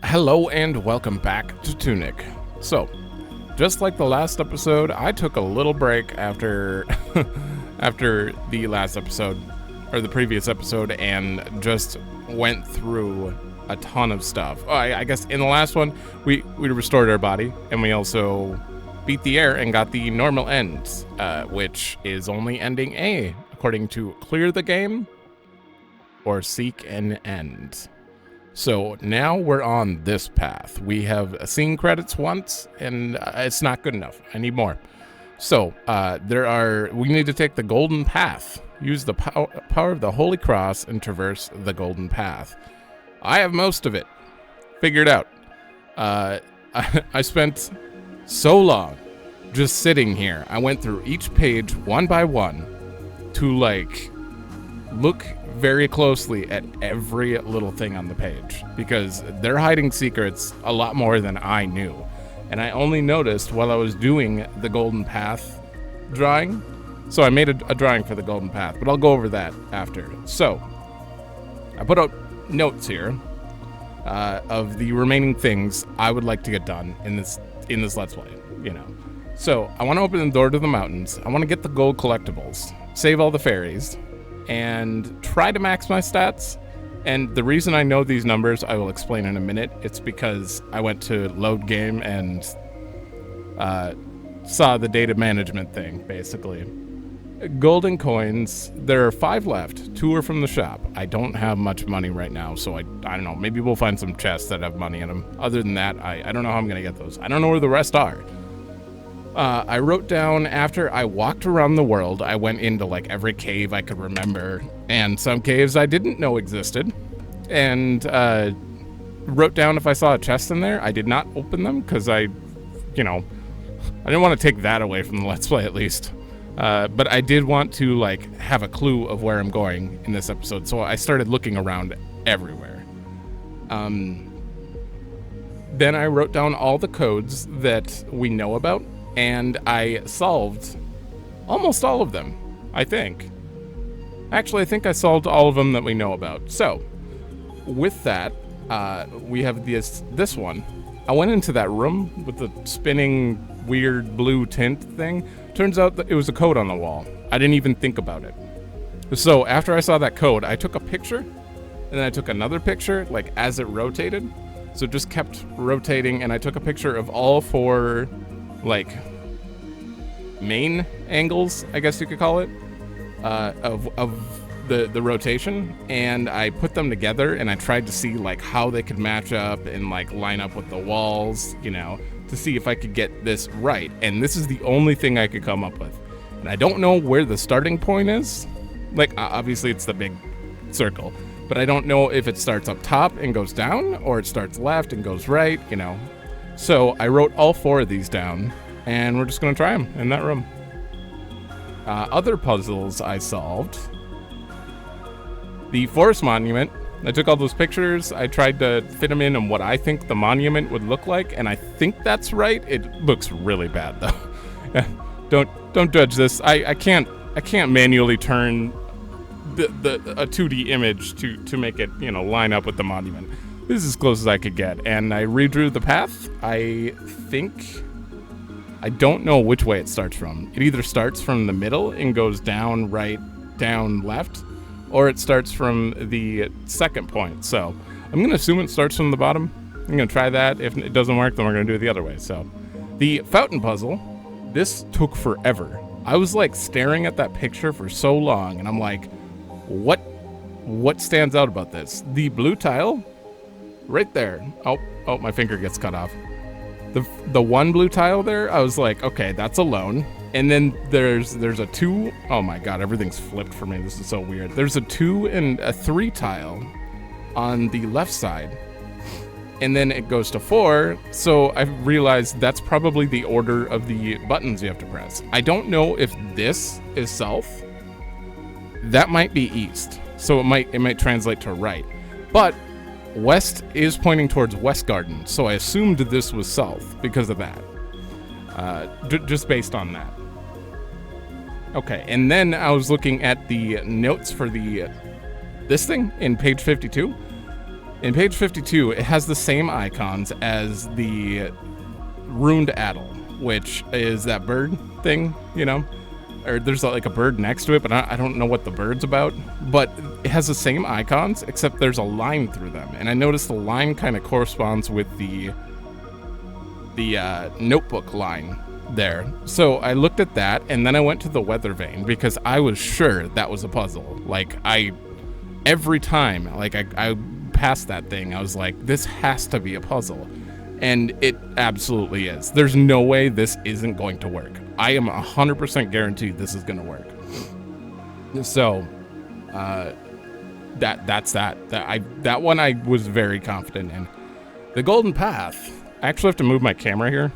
Hello and welcome back to Tunic. So, just like the last episode, I took a little break after the last episode, or the previous episode, and just went through a ton of stuff. I guess in the last one, we restored our body, and we also beat the air and got the normal end, which is only ending A, according to clear the game or seek an end. So now we're on this path. We have seen credits once, and it's not good enough. I need more. So we need to take the golden path, use the power of the Holy Cross, and traverse the golden path. I have most of it figured out. I spent so long just sitting here. I went through each page one by one to look very closely at every little thing on the page, because they're hiding secrets a lot more than I knew. And I only noticed while I was doing the golden path drawing. So I made a drawing for the golden path, but I'll go over that after. So I put out notes here of the remaining things I would like to get done in this Let's Play, So I want to open the door to the mountains. I want to get the gold collectibles, save all the fairies, and try to max my stats. And the reason I know these numbers, I will explain in a minute. It's because I went to load game and saw the data management thing, basically. Golden coins, there are 5 left. 2 are from the shop. I don't have much money right now, so I don't know. Maybe we'll find some chests that have money in them. Other than that, I don't know how I'm going to get those. I don't know where the rest are. I wrote down, after I walked around the world, I went into every cave I could remember, and some caves I didn't know existed, and wrote down if I saw a chest in there. I did not open them because I didn't want to take that away from the Let's Play, at least. But I did want to have a clue of where I'm going in this episode, so I started looking around everywhere. Then I wrote down all the codes that we know about, and I solved almost all of them, I think. Actually, I think I solved all of them that we know about. So, with that, we have this one. I went into that room with the spinning weird blue tint thing. Turns out that it was a code on the wall. I didn't even think about it. So, after I saw that code, I took a picture, and then I took another picture, as it rotated. So it just kept rotating, and I took a picture of all 4 main angles, I guess you could call it, of the rotation, and I put them together, and I tried to see how they could match up and line up with the walls, to see if I could get this right. And this is the only thing I could come up with, and I don't know where the starting point is. Obviously it's the big circle, but I don't know if it starts up top and goes down, or it starts left and goes right, So I wrote all 4 of these down, and we're just going to try them in that room. Other puzzles I solved. The forest monument. I took all those pictures. I tried to fit them in what I think the monument would look like, and I think that's right. It looks really bad, though. Don't judge this. I can't manually turn a 2D image to make it line up with the monument. This is as close as I could get, and I redrew the path. I don't know which way it starts from. It either starts from the middle and goes down, right, down, left, or it starts from the second point. So I'm going to assume it starts from the bottom. I'm going to try that. If it doesn't work, then we're going to do it the other way. So the fountain puzzle, this took forever. I was staring at that picture for so long, and I'm like, what stands out about this? The blue tile right there. Oh, my finger gets cut off. The one blue tile there, I was like, okay, that's alone. And then there's a 2. Oh my god, everything's flipped for me. This is so weird. There's a 2 and a 3 tile on the left side. And then it goes to 4. So I realized that's probably the order of the buttons you have to press. I don't know if this is south. That might be east. So it might translate to right. But west is pointing towards West Garden, so I assumed this was south because of that. Just based on that. Okay, and then I was looking at the notes for this thing in page 52. In page 52, it has the same icons as the Ruined Addle, which is that bird thing, you know? Or there's like a bird next to it, but I don't know what the bird's about. But it has the same icons, except there's a line through them. And I noticed the line kind of corresponds with the notebook line there. So I looked at that, and then I went to the weather vane, because I was sure that was a puzzle. Like, every time, like, I passed that thing, I was like, this has to be a puzzle. And it absolutely is. There's no way this isn't going to work. I am 100% guaranteed this is going to work. So, that's that. That one I was very confident in. The golden path. I actually have to move my camera here.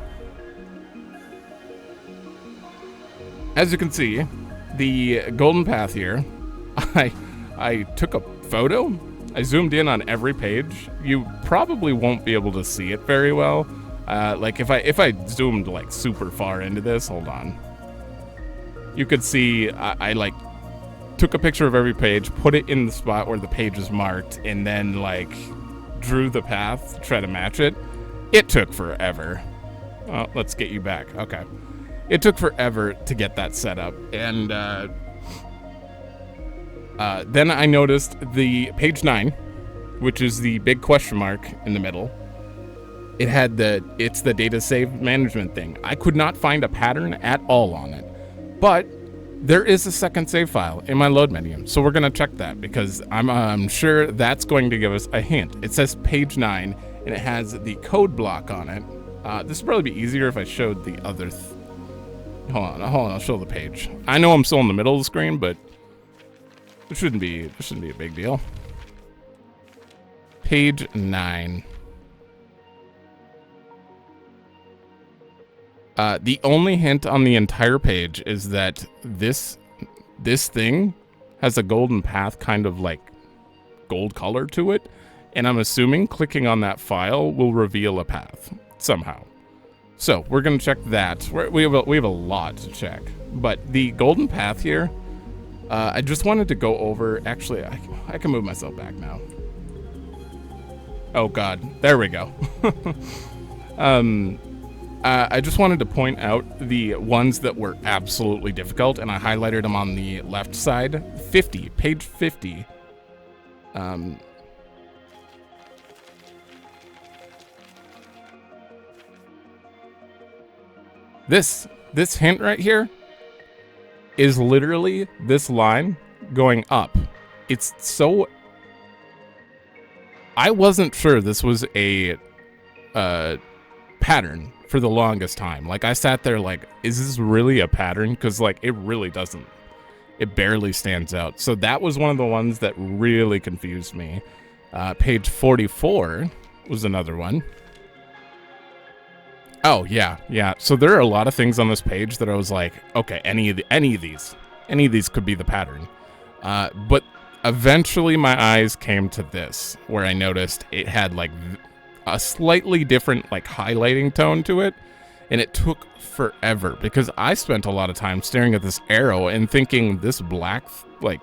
As you can see, the golden path here, I took a photo. I zoomed in on every page. You probably won't be able to see it very well. Like if I zoomed like super far into this, hold on. You could see I like took a picture of every page, put it in the spot where the page is marked, and then like drew the path to try to match it. It took forever. Oh, let's get you back. Okay. It took forever to get that set up, and then I noticed the page 9, which is the big question mark in the middle. It's the data save management thing. I could not find a pattern at all on it, but there is a second save file in my load menu. So we're going to check that, because I'm sure that's going to give us a hint. It says page 9, and it has the code block on it. This would probably be easier if I showed the other. Hold on, I'll show the page. I know I'm still in the middle of the screen, but this shouldn't be a big deal. Page 9. The only hint on the entire page is that this thing has a golden path, kind of like gold color to it, and I'm assuming clicking on that file will reveal a path somehow. So we're gonna check that. We have a lot to check, but the golden path here. I just wanted to go over. Actually, I can move myself back now. Oh God, there we go. I just wanted to point out the ones that were absolutely difficult, and I highlighted them on the left side. 50, page 50. This hint right here is literally this line going up. It's so... I wasn't sure this was a pattern for the longest time. Like, I sat there like, is this really a pattern? Because, like, it really doesn't. It barely stands out. So that was one of the ones that really confused me. Page 44 was another one. Oh, yeah. So there are a lot of things on this page that I was like, okay, any of these could be the pattern. But eventually my eyes came to this, where I noticed it had like a slightly different like highlighting tone to it, and it took forever because I spent a lot of time staring at this arrow and thinking this black like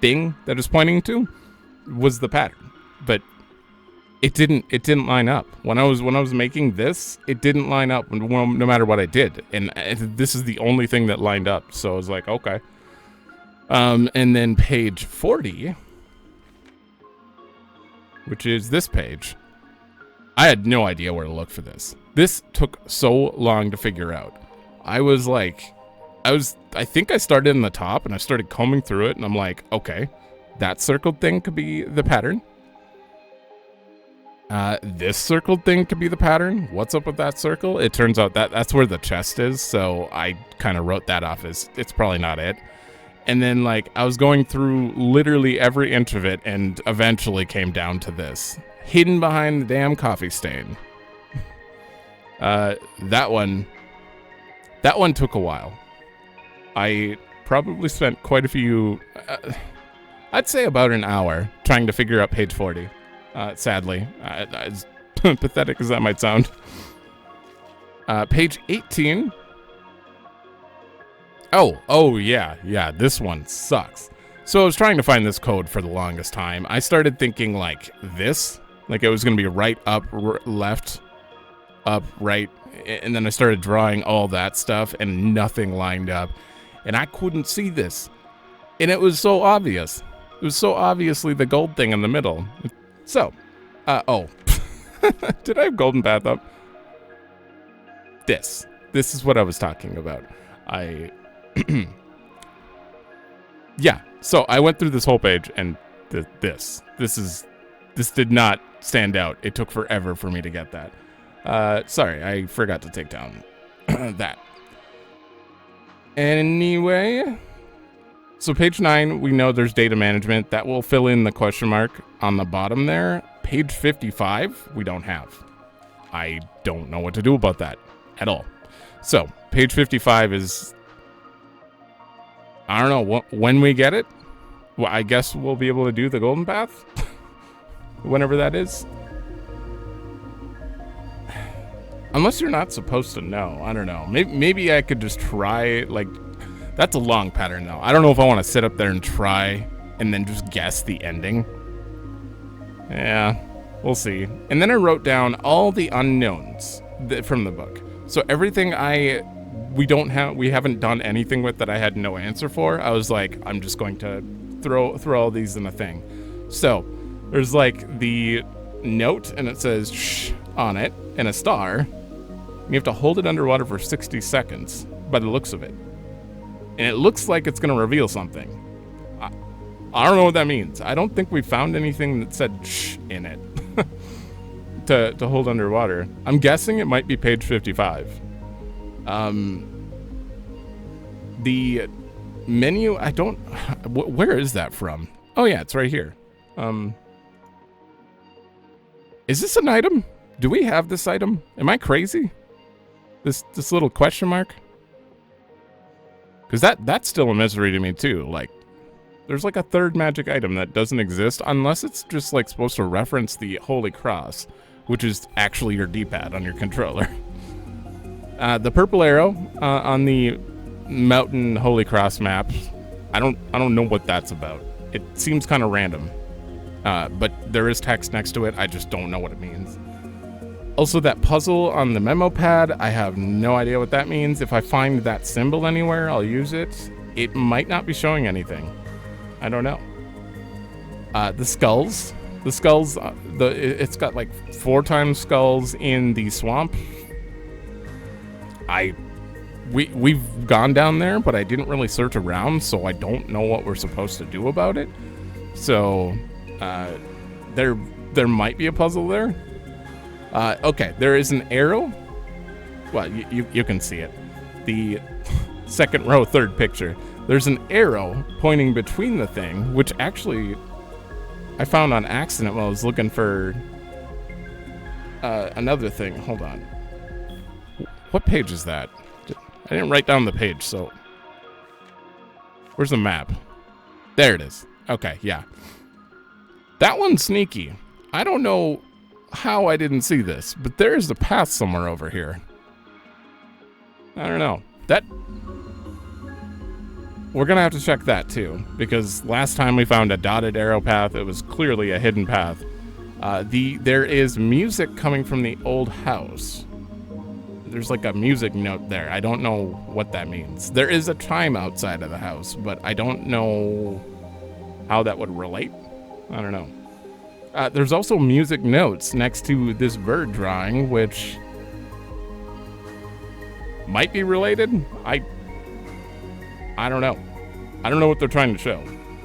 thing that it's pointing to was the pattern, but it didn't line up. When I was making this, it didn't line up no matter what I did, and this is the only thing that lined up. So I was like, okay. And then page 40, which is this page, I had no idea where to look for this. This took so long to figure out. I think I started in the top and I started combing through it, and I'm like, okay, that circled thing could be the pattern. This circled thing could be the pattern. What's up with that circle? It turns out that that's where the chest is, so I kind of wrote that off as it's probably not it. And then, like, I was going through literally every inch of it and eventually came down to this. Hidden behind the damn coffee stain. That one took a while. I probably spent quite a few, I'd say about an hour trying to figure out page 40. Sadly, as pathetic as that might sound. Page 18. Oh, yeah, this one sucks. So I was trying to find this code for the longest time. I started thinking like this, like it was going to be right, up, left, up, right, and then I started drawing all that stuff and nothing lined up, and I couldn't see this, and it was so obvious. It was so obviously the gold thing in the middle. So, oh, did I have golden path up? This is what I was talking about. Yeah, so I went through this whole page, and this did not stand out. It took forever for me to get that. Sorry, I forgot to take down that. Anyway, so page 9, we know there's data management. That will fill in the question mark on the bottom there. Page 55, we don't have. I don't know what to do about that at all. So, page 55 is, I don't know, when we get it, well, I guess we'll be able to do the golden path, whenever that is. Unless you're not supposed to know, I don't know. Maybe I could just try, like, that's a long pattern, though. I don't know if I want to sit up there and try, and then just guess the ending. Yeah, we'll see. And then I wrote down all the unknowns from the book. So everything we haven't done anything with that I had no answer for. I was like, I'm just going to throw all these in a thing. So there's like the note, and it says shh on it, and a star. And you have to hold it underwater for 60 seconds by the looks of it. And it looks like it's going to reveal something. I don't know what that means. I don't think we found anything that said shh in it to hold underwater. I'm guessing it might be page 55. The menu, I don't... Where is that from? Oh, yeah, it's right here. Is this an item? Do we have this item? Am I crazy? This little question mark? Because that's still a mystery to me, too. Like, there's like a third magic item that doesn't exist unless it's just like supposed to reference the Holy Cross, which is actually your D-pad on your controller. The purple arrow on the Mountain Holy Cross map, I don't know what that's about. It seems kind of random, but there is text next to it. I just don't know what it means. Also, that puzzle on the memo pad, I have no idea what that means. If I find that symbol anywhere, I'll use it. It might not be showing anything. I don't know. The skulls. The skulls, it's got like 4 times skulls in the swamp. We've gone down there, but I didn't really search around, so I don't know what we're supposed to do about it. So, there might be a puzzle there. Okay, there is an arrow. Well, you can see it. The second row, third picture. There's an arrow pointing between the thing, which actually I found on accident while I was looking for another thing. Hold on. What page is that? I didn't write down the page, so... Where's the map? There it is. Okay, yeah. That one's sneaky. I don't know how I didn't see this, but there's the path somewhere over here. I don't know. We're gonna have to check that too, because last time we found a dotted arrow path, it was clearly a hidden path. There is music coming from the old house. There's like a music note there. I don't know what that means. There is a chime outside of the house, but I don't know how that would relate. I don't know. There's also music notes next to this bird drawing, which might be related. I don't know. I don't know what they're trying to show.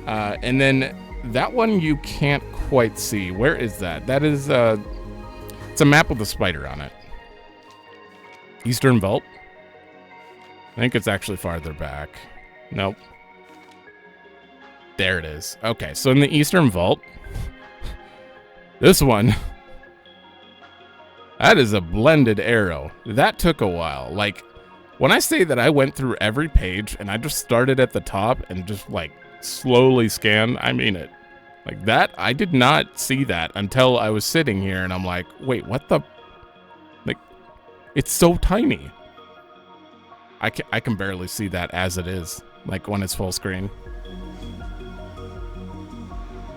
And then that one you can't quite see. Where is that? That is, it's a map with a spider on it. Eastern Vault? I think it's actually farther back. Nope. There it is. Okay, so in the Eastern Vault, this one, that is a blended arrow. That took a while. Like, when I say that I went through every page and I just started at the top and just like slowly scanned, I mean it. Like that, I did not see that until I was sitting here and I'm like, wait, what the? Like, it's so tiny. I can barely see that as it is, like when it's full screen.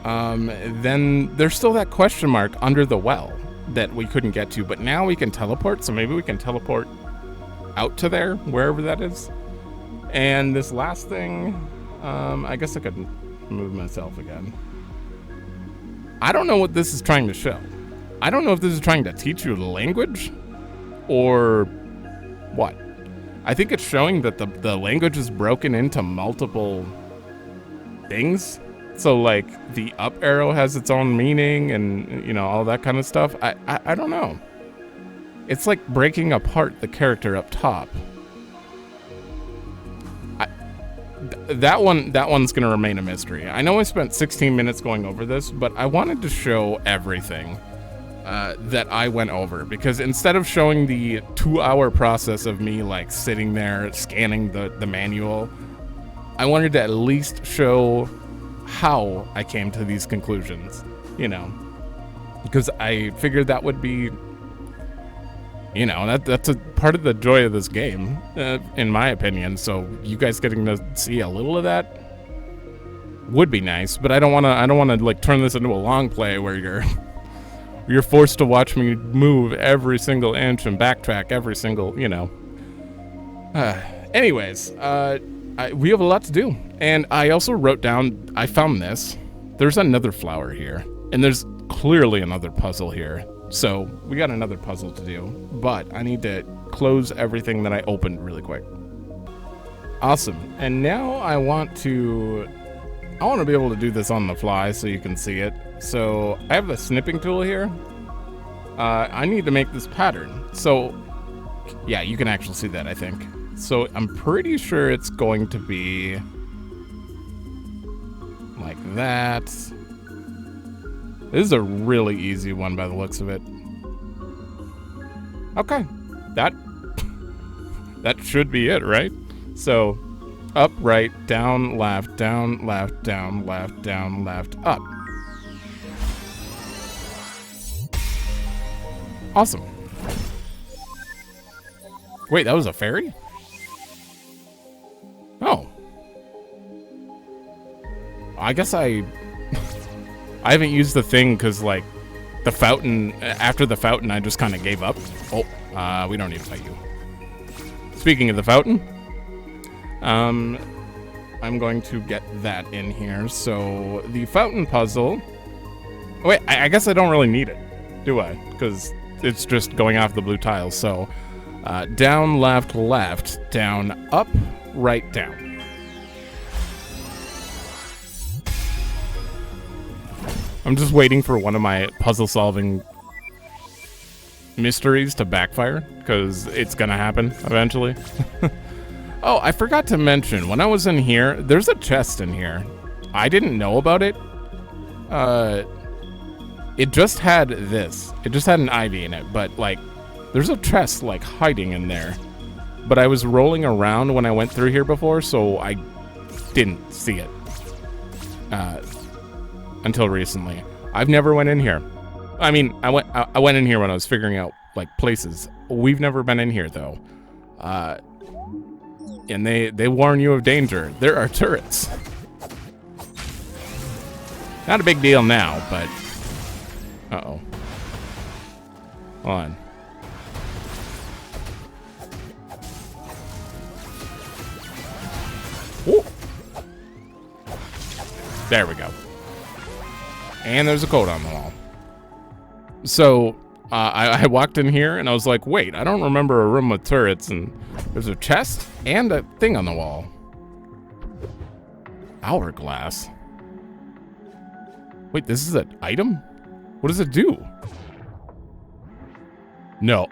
Then there's still that question mark under the well that we couldn't get to, but now we can teleport, so maybe we can teleport out to there, wherever that is. And this last thing, I guess I could move myself again. I don't know what this is trying to show. I don't know if this is trying to teach you the language or what. I think it's showing that the language is broken into multiple things. So like the up arrow has its own meaning and, you know, all that kind of stuff. I don't know. It's like breaking apart the character up top. That one's gonna remain a mystery. I know I spent 16 minutes going over this, but I wanted to show everything that I went over, because instead of showing the 2-hour process of me like sitting there scanning the manual, I wanted to at least show how I came to these conclusions, you know, because I figured that would be, you know, that's a part of the joy of this game, in my opinion. So you guys getting to see a little of that would be nice, but I don't want to like turn this into a long play where you're forced to watch me move every single inch and backtrack every single, you know. Anyways, we have a lot to do, and I also wrote down, I found this. There's another flower here, and there's clearly another puzzle here. So we got another puzzle to do, but I need to close everything that I opened really quick. Awesome. And now I want to be able to do this on the fly so you can see it. So I have the snipping tool here. I need to make this pattern. So yeah, you can actually see that, I think. So I'm pretty sure it's going to be like that. This is a really easy one by the looks of it. Okay, that should be it, right? So up, right, down, left, down, left, down, left, down, left, up. Awesome. Wait, that was a fairy? Oh. I guess I haven't used the thing because, like, the fountain, after the fountain, I just kind of gave up. Oh, we don't need to fight you. Speaking of the fountain, I'm going to get that in here. So the fountain puzzle. Oh, wait, I guess I don't really need it, do I? Because it's just going off the blue tiles. So down, left, left, down, up, right, down. I'm just waiting for one of my puzzle-solving mysteries to backfire, because it's gonna happen eventually. Oh, I forgot to mention, when I was in here, there's a chest in here. I didn't know about it. It just had this. It just had an ivy in it, but, like, there's a chest, like, hiding in there. But I was rolling around when I went through here before, so I didn't see it. Until recently. I've never went in here. I mean, I went in here when I was figuring out, like, places. We've never been in here, though. And they warn you of danger. There are turrets. Not a big deal now, but... Uh-oh. Hold on. Ooh. There we go. And there's a code on the wall. So, I walked in here and I was like, wait, I don't remember a room with turrets, and there's a chest and a thing on the wall. Hourglass. Wait, this is an item? What does it do? No.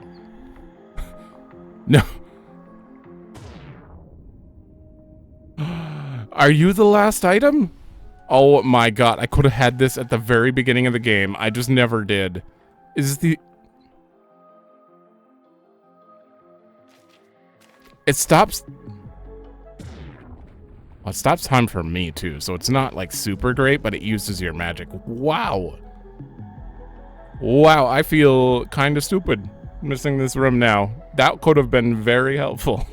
No. Are you the last item? Oh my god, I could have had this at the very beginning of the game. I just never did. Is the... It stops... Well, it stops time for me, too, so it's not, like, super great, but it uses your magic. Wow. Wow, I feel kind of stupid missing this room now. That could have been very helpful.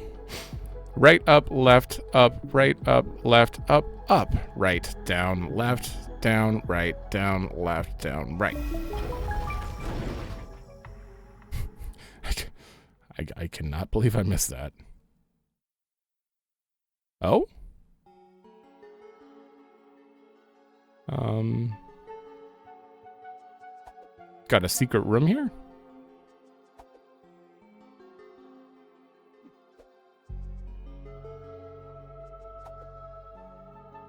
Right, up, left, up, right, up, left, up, up, right, down, left, down, right, down, left, down, right. I cannot believe I missed that. Oh? Got a secret room here?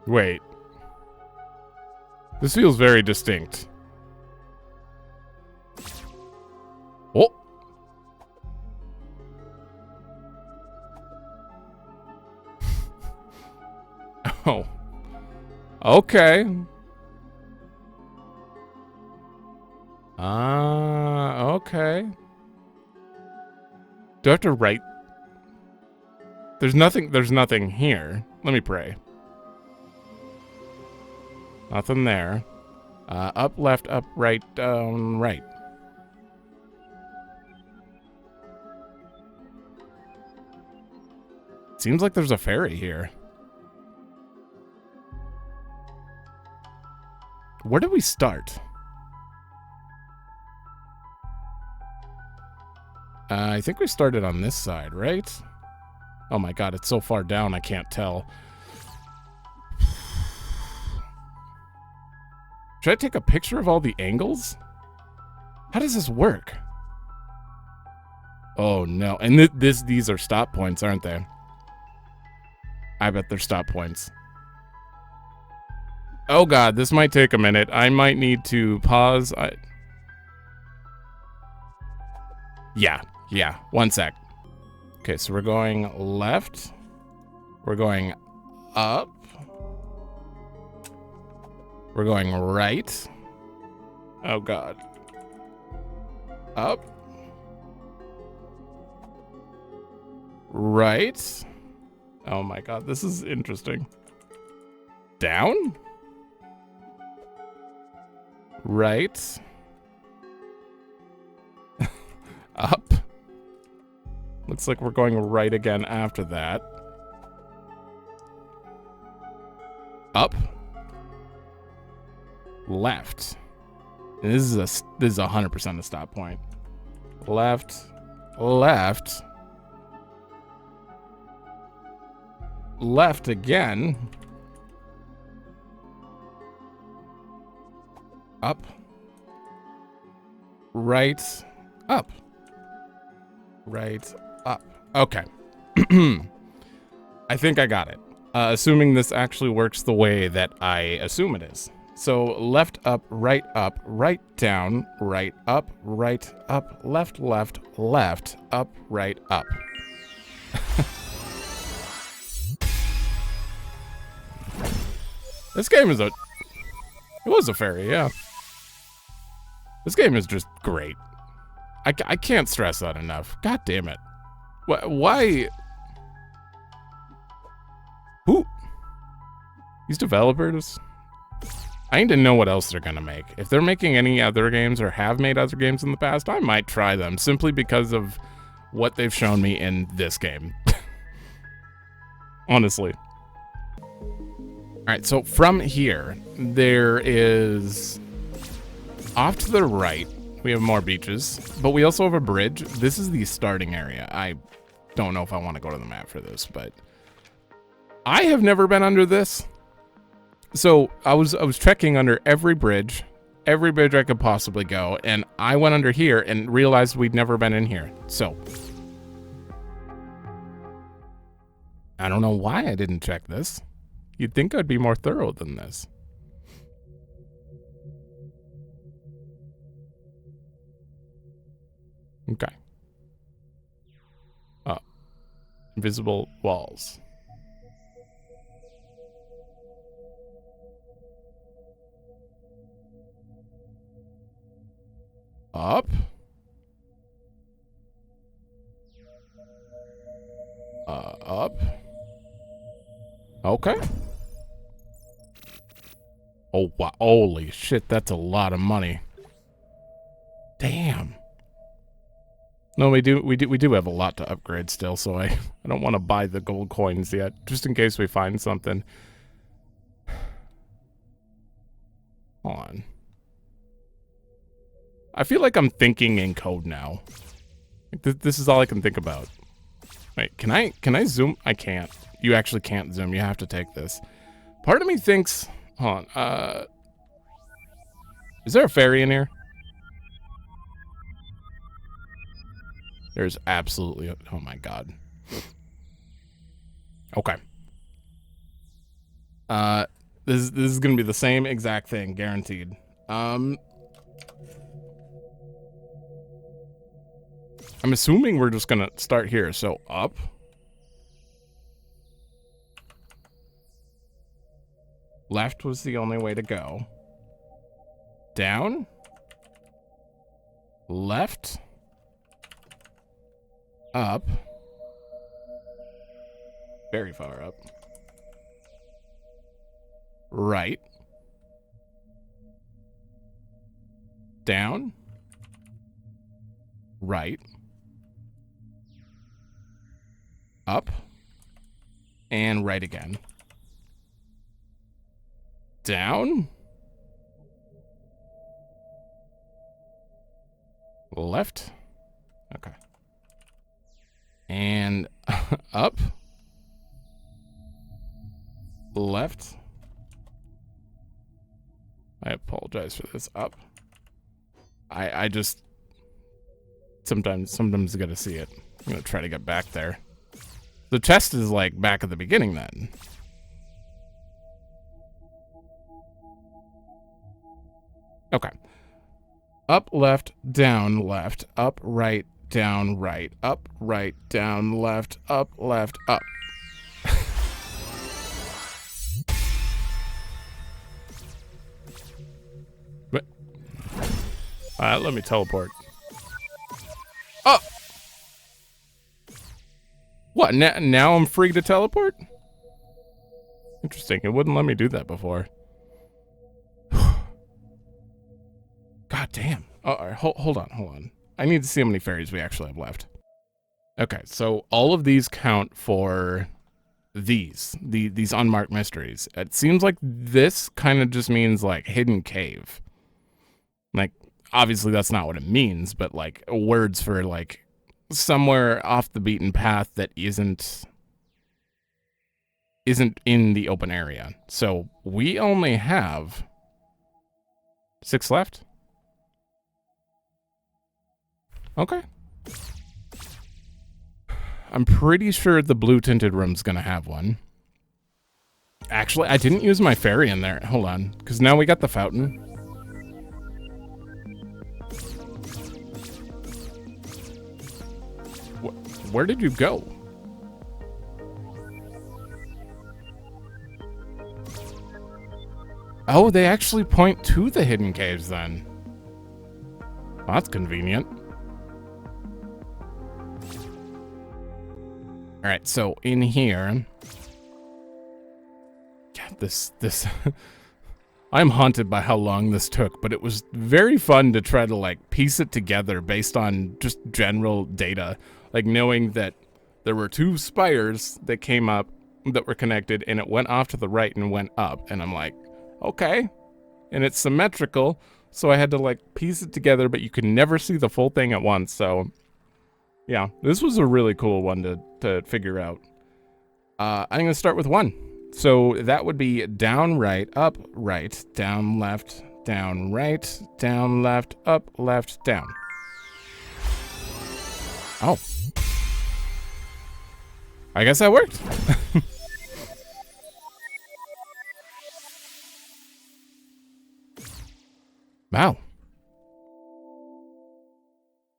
Wait. This feels very distinct. Oh! Oh. Okay. Okay. Do I have to write? There's nothing here. Let me pray. Nothing there. Up, left, up, right, down, right. Seems like there's a ferry here. Where did we start? I think we started on this side, right? Oh my god, it's so far down I can't tell. Should I take a picture of all the angles? How does this work? Oh no, and these are stop points, aren't they? I bet they're stop points. Oh god, this might take a minute. I might need to pause. Yeah, 1 sec. Okay, so we're going left. We're going up. We're going right. Oh god. Up. Right. Oh my god, this is interesting. Down? Right. Up. Looks like we're going right again after that. Up. Left. And this is 100% a stop point. Left. Left. Left again. Up. Right. Up. Right. Up. Okay. I think I got it. Assuming this actually works the way that I assume it is. So left, up, right, down, right, up, left, left, up, right, up. This game is it was a ferry, yeah. This game is just great. I can't stress that enough. God damn it. Why? Who? These developers? I need to know what else they're gonna make. If they're making any other games or have made other games in the past, I might try them simply because of what they've shown me in this game. Honestly. Alright, so from here, there is... Off to the right, we have more beaches, but we also have a bridge. This is the starting area. I don't know if I want to go to the map for this, but... I have never been under this. So I was trekking under every bridge I could possibly go, and I went under here and realized we'd never been in here. So I don't know why I didn't check this. You'd think I'd be more thorough than this. Okay. Invisible walls. Up. Up. Okay. Oh, wow. Holy shit, that's a lot of money. Damn. No, we do have a lot to upgrade still, so I don't want to buy the gold coins yet, just in case we find something. Hold on. I feel like I'm thinking in code now. Like this is all I can think about. Wait, can I zoom? I can't. You actually can't zoom. You have to take this. Part of me thinks, hold on, is there a fairy in here? There's absolutely, oh my god. Okay. This is gonna be the same exact thing, guaranteed. I'm assuming we're just gonna start here, so up. Left was the only way to go. Down. Left. Up. Very far up. Right. Down. Right. Up. And right again. Down. Left. Okay. And up. Left. I apologize for this. Up. I just sometimes gotta see it. I'm gonna try to get back there. The chest is like back at the beginning then. Okay. Up, left, down, left, up, right, down, right, up, right, down, left, up, up. But, let me teleport. Oh! What, now I'm free to teleport? Interesting, it wouldn't let me do that before. God damn. Oh, all right, hold on. I need to see how many fairies we actually have left. Okay, so all of these count for these unmarked mysteries. It seems like this kind of just means like hidden cave. Like, obviously that's not what it means, but like words for like somewhere off the beaten path that isn't in the open area. So we only have 6 left. Okay. I'm pretty sure the blue tinted room's gonna have one. Actually, I didn't use my fairy in there. Hold on, because now we got the fountain. Where did you go? Oh, they actually point to the hidden caves then. Well, that's convenient. All right, so in here, yeah, this I'm haunted by how long this took, but it was very fun to try to like piece it together based on just general data, like knowing that there were 2 spires that came up that were connected, and it went off to the right and went up, and I'm like, okay, and it's symmetrical, so I had to like piece it together, but you could never see the full thing at once, so. Yeah, this was a really cool one to figure out. I'm going to start with 1. So that would be down, right, up, right, down, left, down, right, down, left, up, left, down. Oh. I guess that worked. Wow.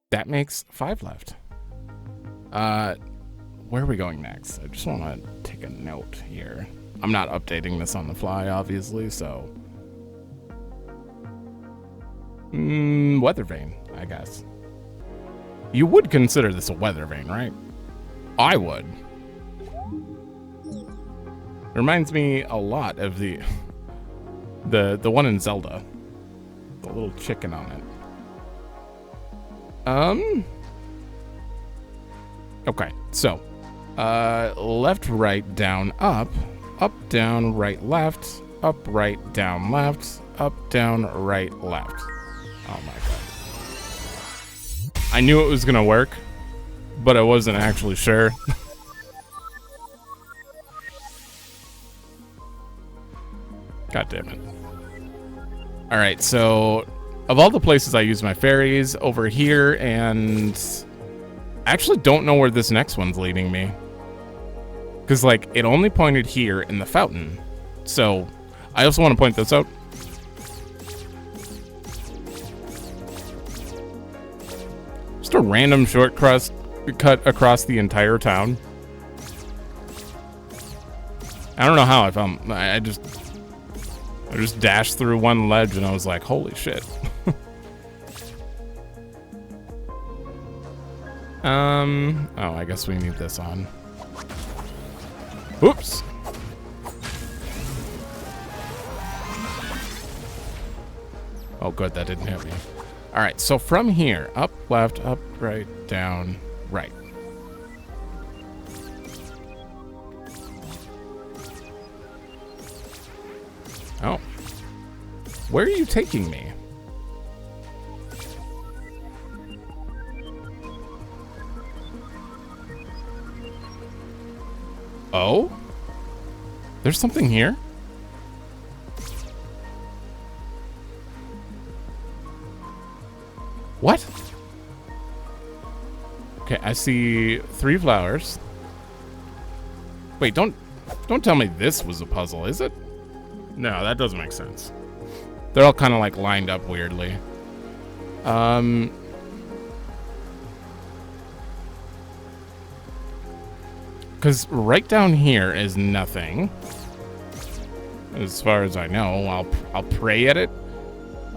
That makes 5 left. Where are we going next? I just want to take a note here. I'm not updating this on the fly, obviously, so. Weather vane, I guess. You would consider this a weather vane, right? I would. It reminds me a lot of the one in Zelda. The little chicken on it. Okay, so left, right, down, up, down, right, left, up, right, down, left, up, down, right, left. Oh my god. I knew it was gonna work, but I wasn't actually sure. God damn it. Alright, so of all the places I use my fairies, over here, and I actually don't know where this next one's leading me. Because, like, it only pointed here in the fountain. So, I also want to point this out. Just a random short cut across the entire town. I don't know how I found... I just dashed through one ledge and I was like, holy shit. Oh, I guess we need this on. Oops. Oh, good, that didn't hit me. All right, so from here, up, left, up, right, down, right. Oh. Where are you taking me? Oh? There's something here? What? Okay, I see 3 flowers. Wait, don't tell me this was a puzzle, is it? No, that doesn't make sense. They're all kind of like lined up weirdly. Because right down here is nothing. As far as I know, I'll pray at it.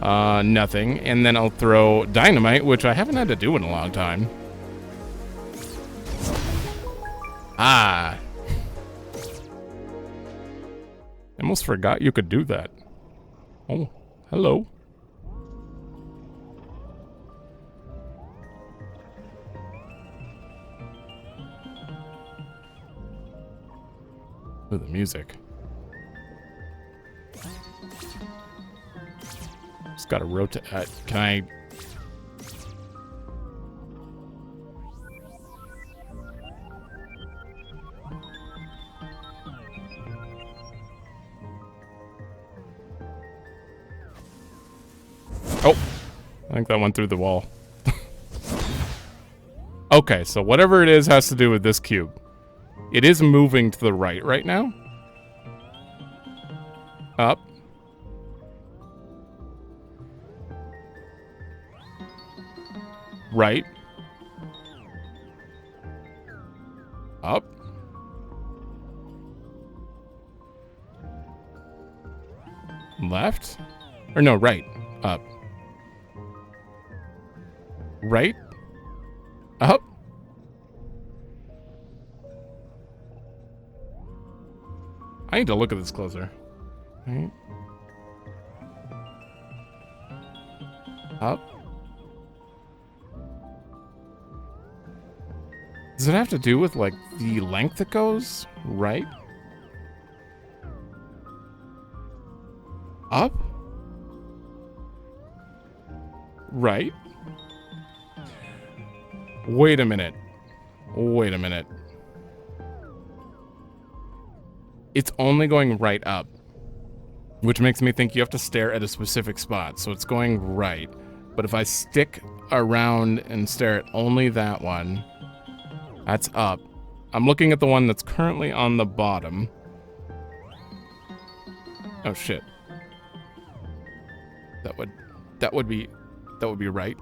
Nothing. And then I'll throw dynamite, which I haven't had to do in a long time. Ah. I almost forgot you could do that. Oh, hello. Ooh, the music. Just gotta rotate. Can I? Oh, I think that went through the wall. Okay, so whatever it is has to do with this cube. It is moving to the right now. Up. Right. Up. Left. Or no, right. Up. Right. Up. I need to look at this closer. Right. Up. Does it have to do with, like, the length it goes? Right? Up? Right? Wait a minute. Wait a minute. It's only going right up, which makes me think you have to stare at a specific spot. So it's going right. But if I stick around and stare at only that one, that's up. I'm looking at the one that's currently on the bottom. Oh shit. That would be right.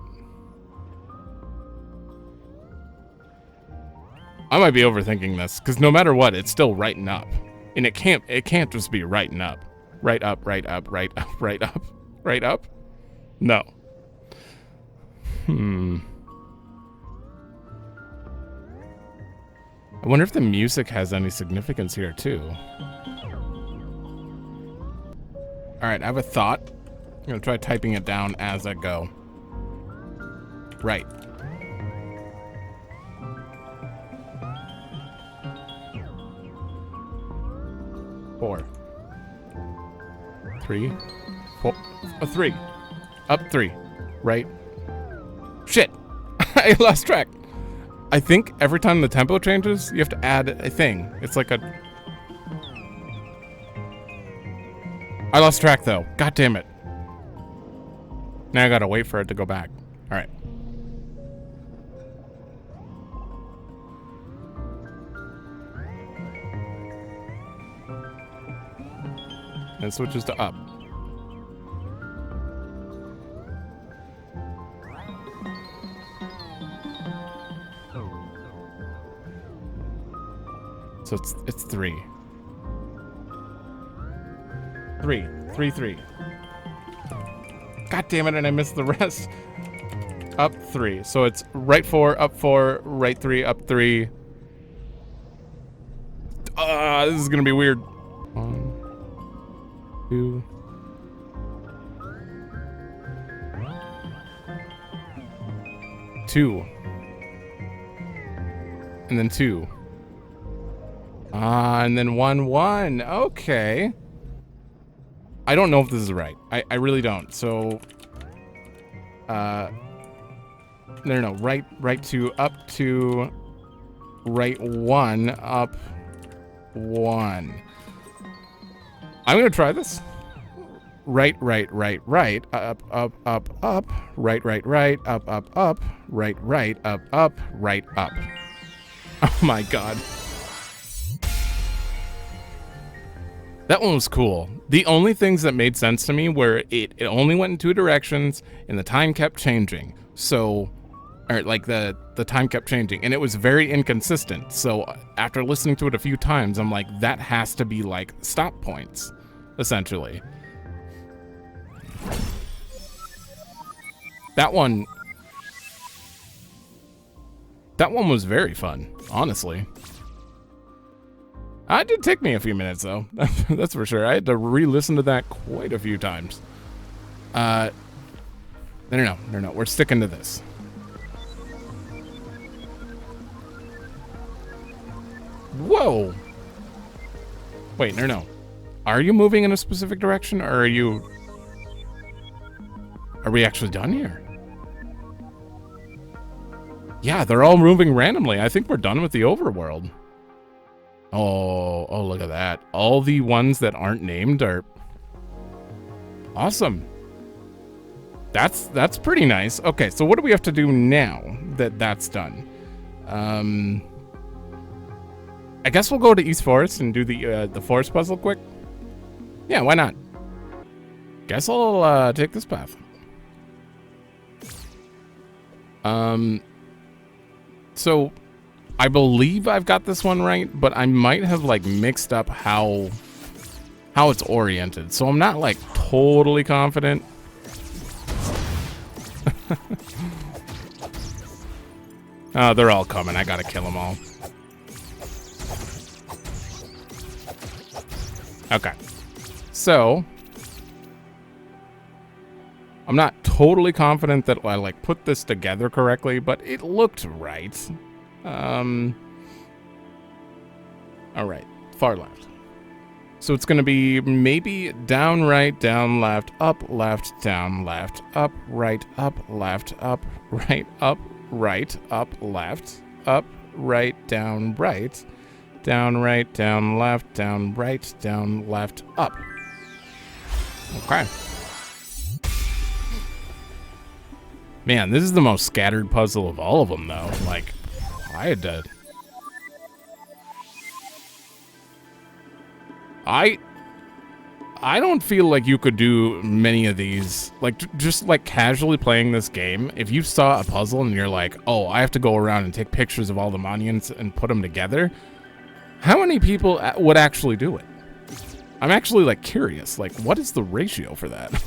I might be overthinking this, because no matter what, it's still right and up. And it can't just be right and up. Right up, right up, right up, right up, right up. No. I wonder if the music has any significance here too. Alright, I have a thought. I'm gonna try typing it down as I go. Right. 3, 4, 3. Up 3. Right. Shit. I lost track. I think every time the tempo changes, you have to add a thing. It's like a... I lost track, though. God damn it. Now I gotta wait for it to go back. All right. And it switches to up. So it's 3. 3. 3, 3. God damn it, and I missed the rest. Up 3. So it's right 4, up 4, right 3, up 3. This is gonna be weird. 1, 2. Two. And then 2. And then 1, 1. Okay. I don't know if this is right. I really don't. So, no. Right 2, up 2, right 1, up 1. I'm gonna try this. Right, up, right, up, right, up, right, up. Oh my god. That one was cool. The only things that made sense to me were it only went in 2 directions and the time kept changing. So, or like the time kept changing and it was very inconsistent. So after listening to it a few times, I'm like, that has to be like stop points, essentially. That one was very fun, honestly. It did take me a few minutes, though. That's for sure. I had to re-listen to that quite a few times. No. We're sticking to this. Whoa! Wait, no. Are you moving in a specific direction, or are we actually done here? Yeah, they're all moving randomly. I think we're done with the overworld. Oh, look at that. All the ones that aren't named are awesome. That's pretty nice. Okay, so what do we have to do now that that's done? I guess we'll go to East Forest and do the forest puzzle quick. Yeah, why not? Guess I'll take this path. So I believe I've got this one right, but I might have like mixed up how it's oriented. So I'm not like totally confident. Oh, they're all coming. I gotta kill them all. Okay. So I'm not totally confident that I like put this together correctly, but it looked right. All right, far left. So it's gonna be maybe down, right, down, left, down, left, up, right, left, up, right, left, up, right, down, right, down, left, down, right, down, left, up. Okay. Man, this is the most scattered puzzle of all of them, though. Like, I had to... I don't feel like you could do many of these. Like, just like casually playing this game, if you saw a puzzle and you're like, oh, I have to go around and take pictures of all the monuments and put them together, how many people would actually do it? I'm actually, like, curious. Like, what is the ratio for that?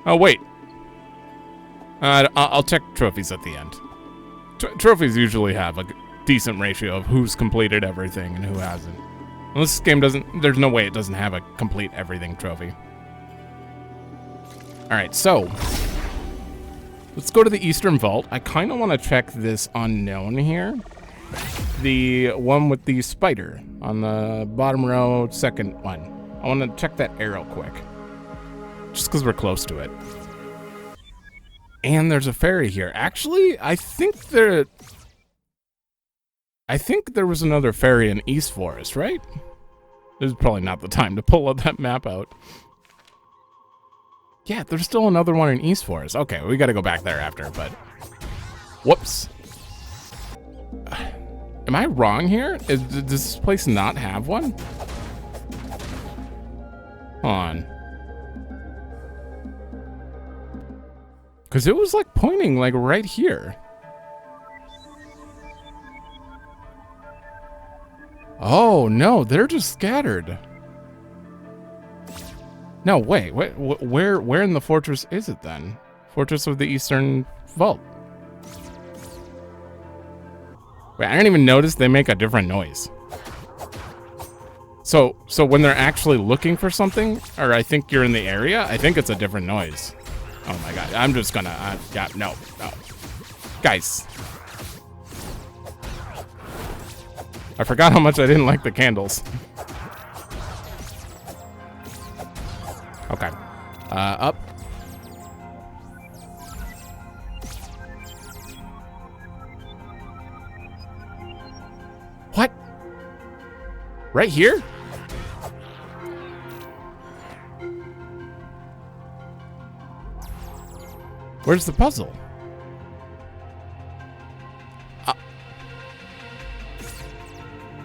Oh, wait. I'll check trophies at the end. Trophies usually have a decent ratio of who's completed everything and who hasn't. Well, this game doesn't... There's no way it doesn't have a complete everything trophy. Alright, so... let's go to the Eastern Vault. I kind of want to check this unknown here. The one with the spider on the bottom row, second one. I want to check that arrow quick. Just because we're close to it. And there's a ferry here. Actually, I think there was another ferry in East Forest, right? This is probably not the time to pull up that map out. Yeah, there's still another one in East Forest. Okay, we got to go back there after, but... Whoops. Am I wrong here? Does this place not have one? Hold on. Because it was like pointing like right here. Oh, no, they're just scattered. No, wait, where in the fortress is it then? Fortress of the Eastern Vault. Wait, I didn't even notice they make a different noise. So when they're actually looking for something, or I think you're in the area, I think it's a different noise. Oh my god, I'm just gonna, yeah, no. Guys. I forgot how much I didn't like the candles. Okay. Up. What? Right here? Where's the puzzle?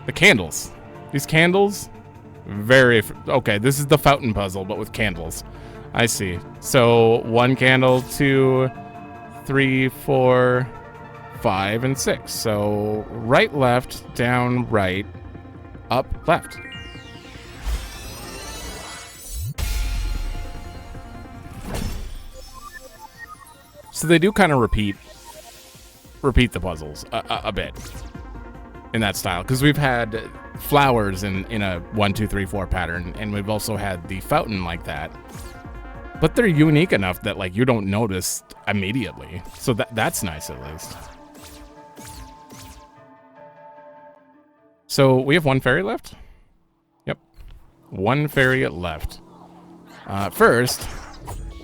The candles. These candles, very... Okay, this is the fountain puzzle, but with candles. I see. So, 1 candle, 2, 3, 4, 5, and 6. So, right, left, down, right, up, left. So they do kind of repeat the puzzles a bit in that style, because we've had flowers in a 1, 2, 3, 4 pattern, and we've also had the fountain like that. But they're unique enough that like you don't notice immediately. So that's nice at least. So we have 1 fairy left? Yep. 1 fairy left. First,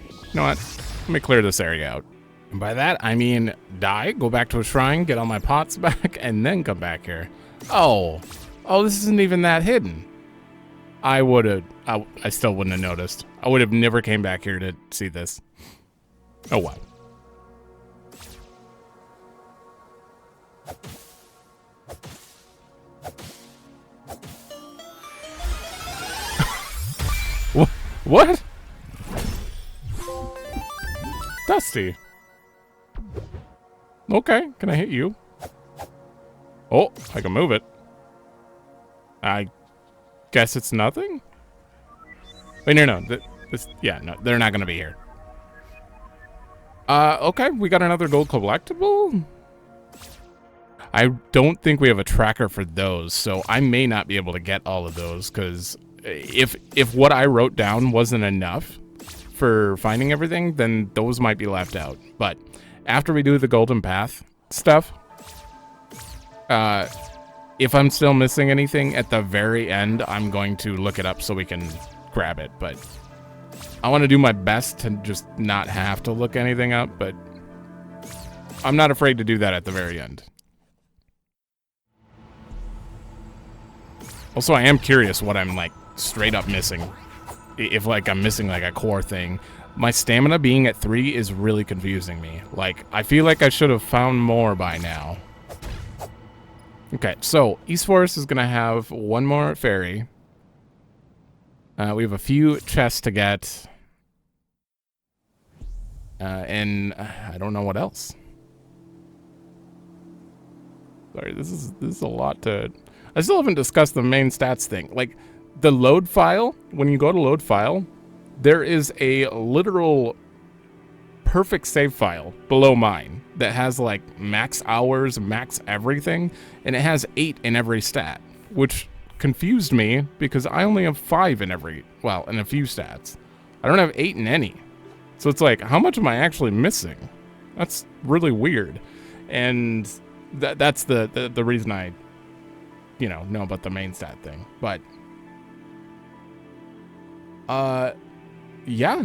you know what? Let me clear this area out. And by that, I mean die, go back to a shrine, get all my pots back, and then come back here. Oh, this isn't even that hidden. I still wouldn't have noticed. I would have never came back here to see this. Oh, wow. What? Dusty. Okay, can I hit you? Oh, I can move it. I guess it's nothing? Wait, no. Yeah, no, they're not gonna be here. Okay, we got another gold collectible? I don't think we have a tracker for those, so I may not be able to get all of those, because if what I wrote down wasn't enough for finding everything, then those might be left out. But after we do the golden path stuff, if I'm still missing anything at the very end, I'm going to look it up so we can grab it. But I want to do my best to just not have to look anything up, but I'm not afraid to do that at the very end. Also, I am curious what I'm like straight up missing. If like I'm missing like a core thing. My stamina being at 3 is really confusing me. Like, I feel like I should have found more by now. Okay, so East Forest is gonna have 1 more fairy. We have a few chests to get. And I don't know what else. Sorry, this is a lot to... I still haven't discussed the main stats thing. Like, the load file, when you go to load file, there is a literal perfect save file below mine that has like max hours, max everything, and it has 8 in every stat, which confused me because I only have 5 in every, well, in a few stats. I don't have 8 in any. So it's like, how much am I actually missing? That's really weird. And that's the reason I, know about the main stat thing. But Yeah.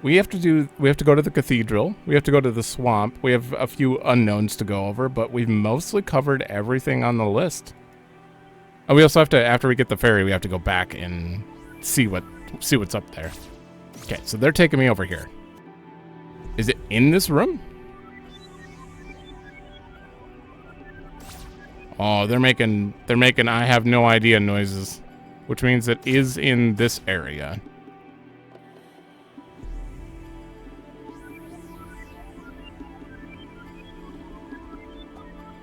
We have to go to the cathedral. We have to go to the swamp. We have a few unknowns to go over, but we've mostly covered everything on the list. And we also have to, after we get the ferry, we have to go back and see what's up there. Okay, so they're taking me over here. Is it in this room? Oh, they're making I have no idea noises, which means it is in this area.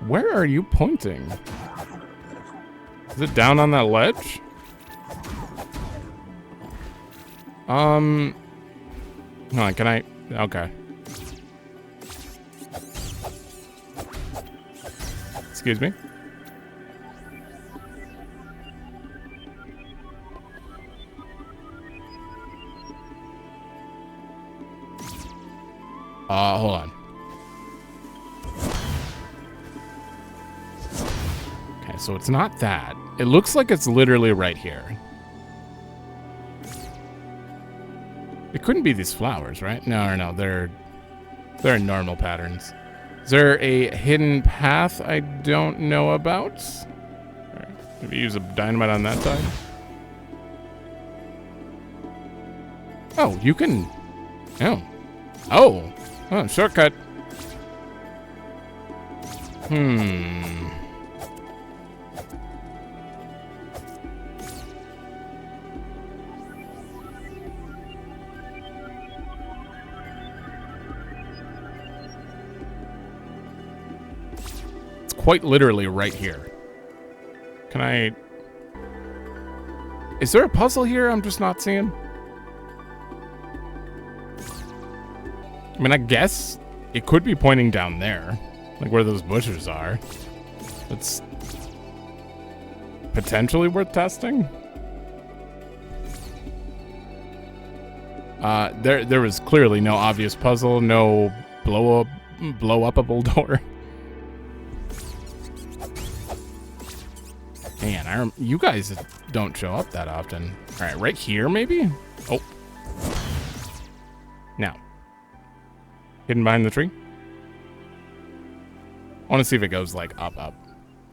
Where are you pointing? Is it down on that ledge? Hold on, can I? Okay. Excuse me? Hold on. Okay, so it's not that. It looks like it's literally right here. It couldn't be these flowers, right? No, they're normal patterns. Is there a hidden path I don't know about? All right, maybe use a dynamite on that side. Oh, you can. Oh, shortcut. Quite literally right here. Can I... Is there a puzzle here I'm just not seeing? I mean, I guess it could be pointing down there, like where those bushes are. It's potentially worth testing. There was clearly no obvious puzzle, no blow-upable door. Man, you guys don't show up that often. All right, right here, maybe? Oh. Now. Hidden behind the tree? I want to see if it goes, like, up.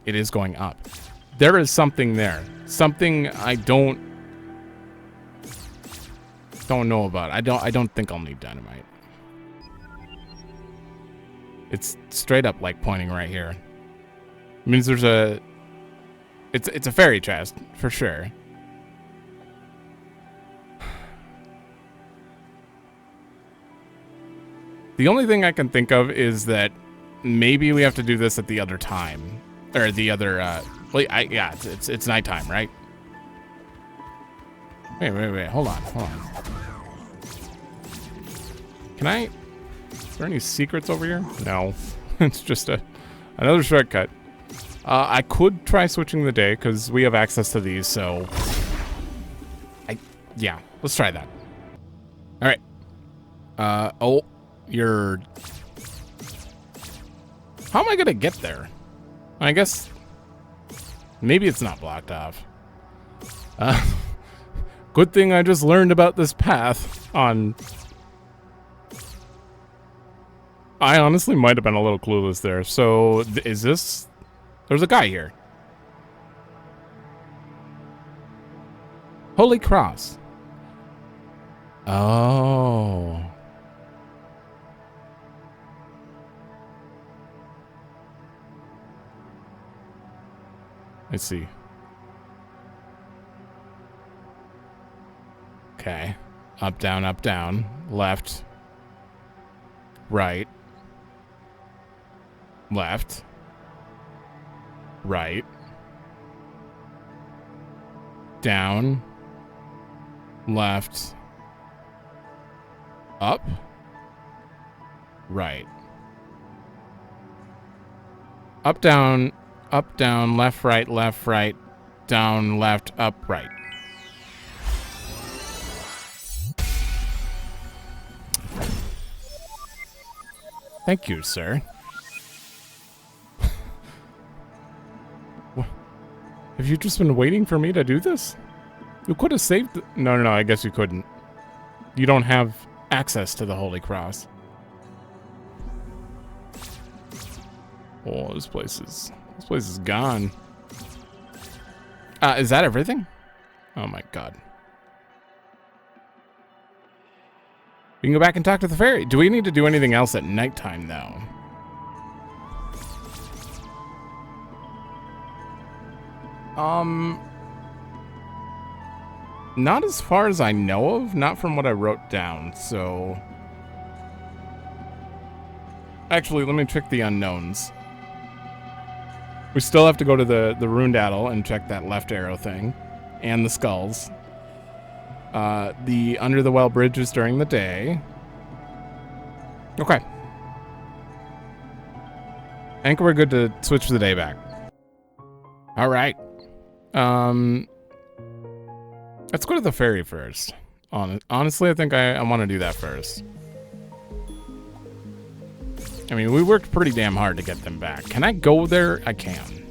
It is going up. There is something there. Something I don't know about. I don't think I'll need dynamite. It's straight up, like, pointing right here. It means there's a... It's a fairy chest, for sure. The only thing I can think of is that maybe we have to do this at the other time. Or the other, well, yeah, it's nighttime, right? Wait, hold on. Can I... Is there any secrets over here? No. It's just another shortcut. I could try switching the day, because we have access to these, so... Yeah, let's try that. Alright. Oh, you're... How am I gonna get there? I guess... Maybe it's not blocked off. Good thing I just learned about this path on... I honestly might have been a little clueless there. So, is this... There's a guy here. Holy Cross. Oh. Let's see. Okay. Up, down. Left. Right. Left. Right. Down. Left. Up. Right. Up, down, left, right, down, left, up, right. Thank you, sir. Have you just been waiting for me to do this? You could have saved... No, I guess you couldn't. You don't have access to the Holy Cross. Oh, this place is gone. Is that everything? Oh my god. We can go back and talk to the fairy. Do we need to do anything else at nighttime, though? Not as far as I know of. Not from what I wrote down, so... Actually, let me check the unknowns. We still have to go to the Rundaddle and check that left arrow thing. And the skulls. The under the well bridge is during the day. Okay. I think we're good to switch the day back. All right. Let's go to the ferry first. Honestly, I think I want to do that first. I mean, we worked pretty damn hard to get them back. Can I go there? I can.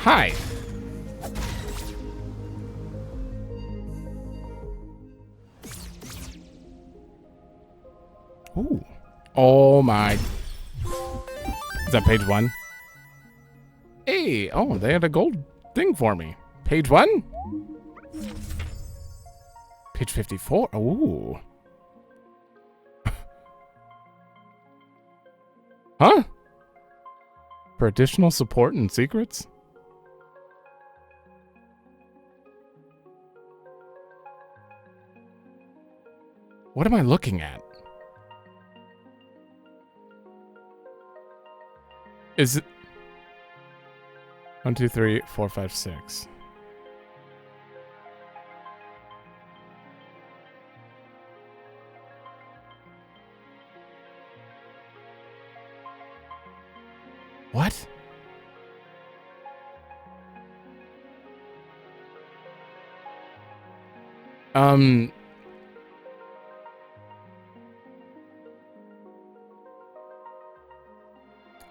Hi. Ooh. Oh my. Is that page 1? Hey, oh, they had a gold thing for me. Page 1? Page 54. Ooh. Huh? For additional support and secrets? What am I looking at? Is it 1, 2, 3, 4, 5, 6? What?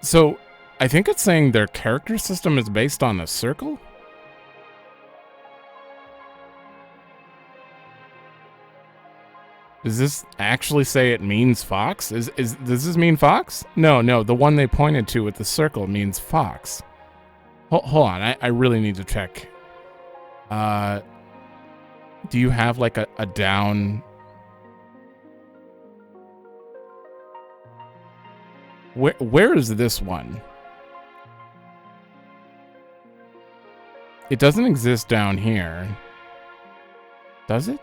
So, I think it's saying their character system is based on a circle? Does this actually say it means fox? Does this mean fox? No, the one they pointed to with the circle means fox. Hold on, I really need to check. Do you have like a down... Where is this one? It doesn't exist down here. Does it?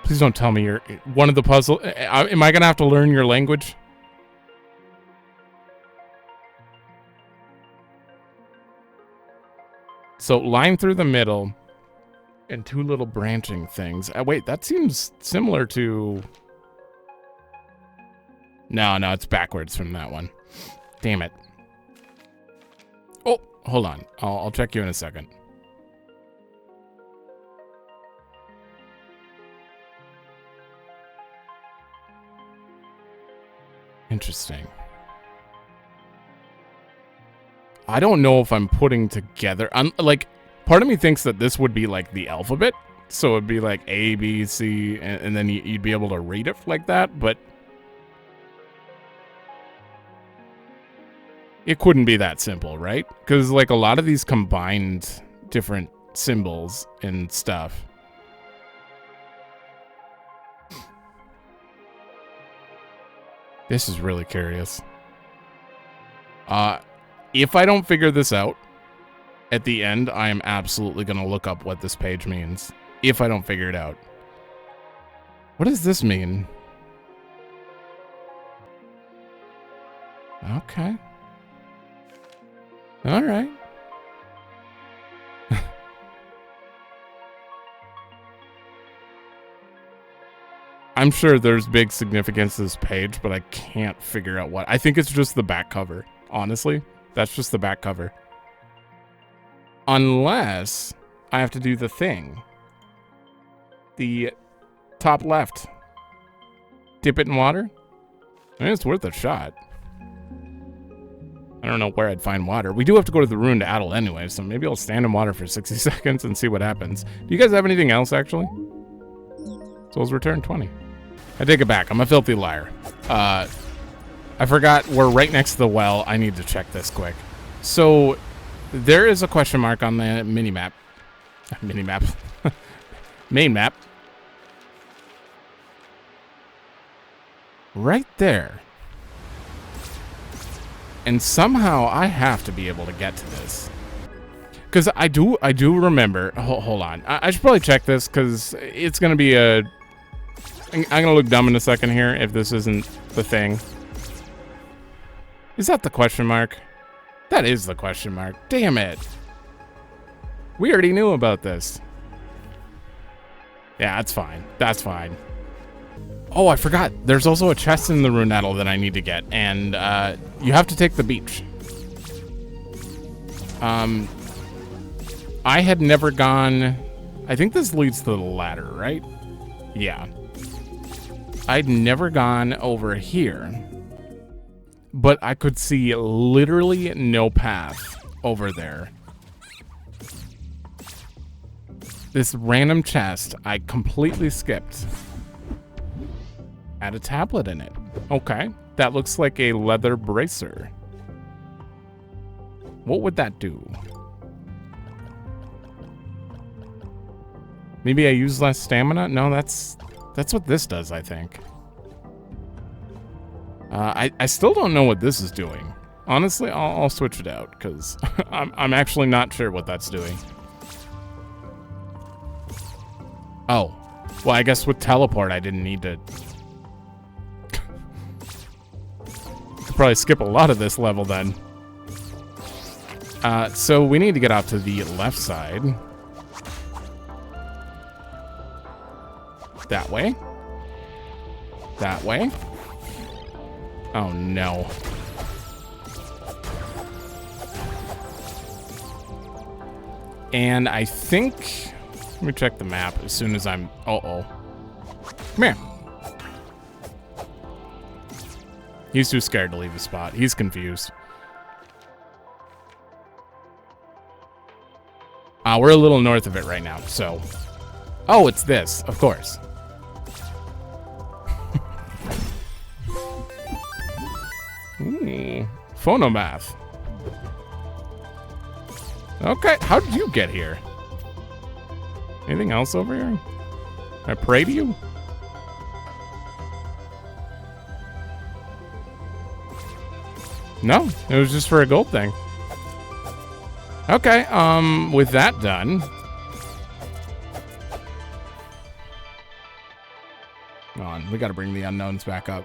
Please don't tell me you're one of the puzzle. Am I gonna have to learn your language? So line through the middle and 2 little branching things. Wait, that seems similar to... No, it's backwards from that one. Damn it. Oh, hold on. I'll check you in a second. Interesting. I don't know if I'm putting together... like, part of me thinks that this would be like the alphabet. So it'd be like A, B, C, and then you'd be able to read it like that, but... It couldn't be that simple, right? Because, like, a lot of these combined different symbols and stuff. This is really curious. If I don't figure this out, at the end, I am absolutely going to look up what this page means. If I don't figure it out. What does this mean? Okay. All right. I'm sure there's big significance to this page, but I can't figure out what. I think it's just the back cover. Honestly, that's just the back cover. Unless I have to do the thing. The top left. Dip it in water? I mean, it's worth a shot. I don't know where I'd find water. We do have to go to the ruined Adel anyway, so maybe I'll stand in water for 60 seconds and see what happens. Do you guys have anything else, actually? Souls return 20. I take it back. I'm a filthy liar. I forgot we're right next to the well. I need to check this quick. So there is a question mark on the mini-map. Mini-map. Main map. Right there. And somehow I have to be able to get to this. Because I do remember... Hold on. I should probably check this because it's going to be a... I'm going to look dumb in a second here if this isn't the thing. Is that the question mark? That is the question mark. Damn it. We already knew about this. Yeah, that's fine. That's fine. Oh, I forgot. There's also a chest in the Runettle that I need to get, and you have to take the beach. I had never gone... I think this leads to the ladder, right? Yeah. I'd never gone over here, but I could see literally no path over there. This random chest I completely skipped. Had a tablet in it. Okay, that looks like a leather bracer. What would that do? Maybe I use less stamina? No, that's what this does, I think. I still don't know what this is doing. Honestly, I'll switch it out because I'm actually not sure what that's doing. Oh, well, I guess with teleport, I didn't need to. Could probably skip a lot of this level then. So we need to get off to the left side. That way. That way. Oh, no. And I think... Let me check the map as soon as I'm... Uh-oh. Come here. He's too scared to leave the spot. He's confused. We're a little north of it right now, so... Oh, it's this, of course. Ooh, phonomath. Okay, how did you get here? Anything else over here? Can I pray to you? No, it was just for a gold thing. Okay, with that done. Come on, we gotta bring the unknowns back up.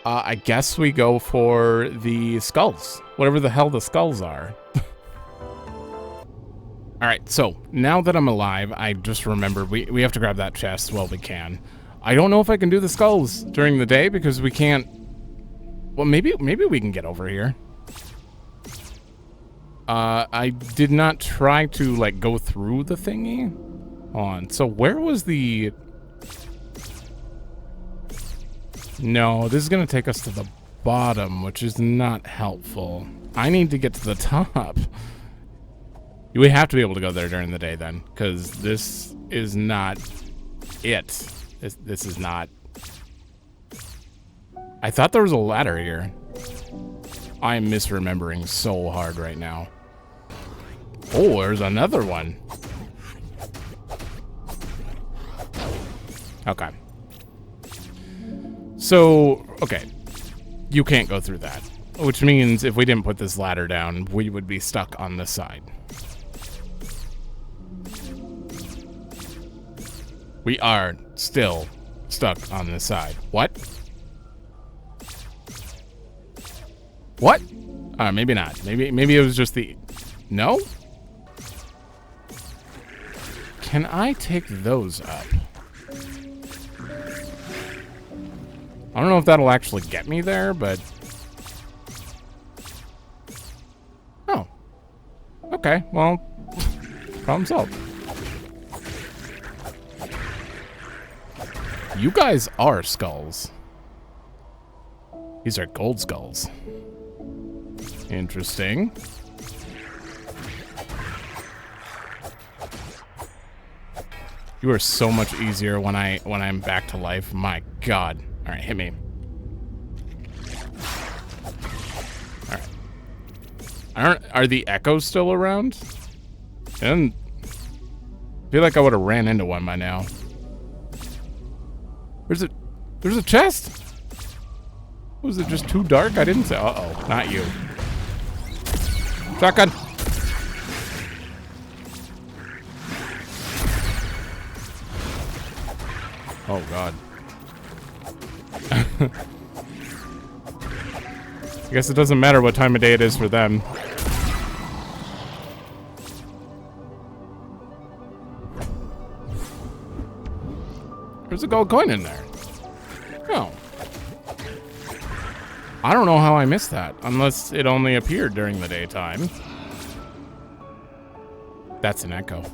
I guess we go for the skulls. Whatever the hell the skulls are. Alright, so now that I'm alive, I just remembered we have to grab that chest while we can. I don't know if I can do the skulls during the day because we can't... Well, maybe we can get over here. I did not try to, like, go through the thingy. Hold on, so where was the... No, this is going to take us to the bottom, which is not helpful. I need to get to the top. We have to be able to go there during the day then, because this is not it. This is not... I thought there was a ladder here. I am misremembering so hard right now. Oh, there's another one. Okay. So, okay. You can't go through that. Which means if we didn't put this ladder down, we would be stuck on this side. We are still stuck on this side. What? What? Maybe not. Maybe it was just the... No? Can I take those up? I don't know if that'll actually get me there, but... Oh. Okay, well... Problem solved. You guys are skulls. These are gold skulls. Interesting. You are so much easier when I'm back to life. My God. All right, hit me. All right. Are the echoes still around? And I feel like I would have ran into one by now. There's a chest. Was it just too dark? I didn't say. Uh-oh, not you. Shotgun. Oh, God. I guess it doesn't matter what time of day it is for them. There's a gold coin in there. Oh. I don't know how I missed that, unless it only appeared during the daytime. That's an echo.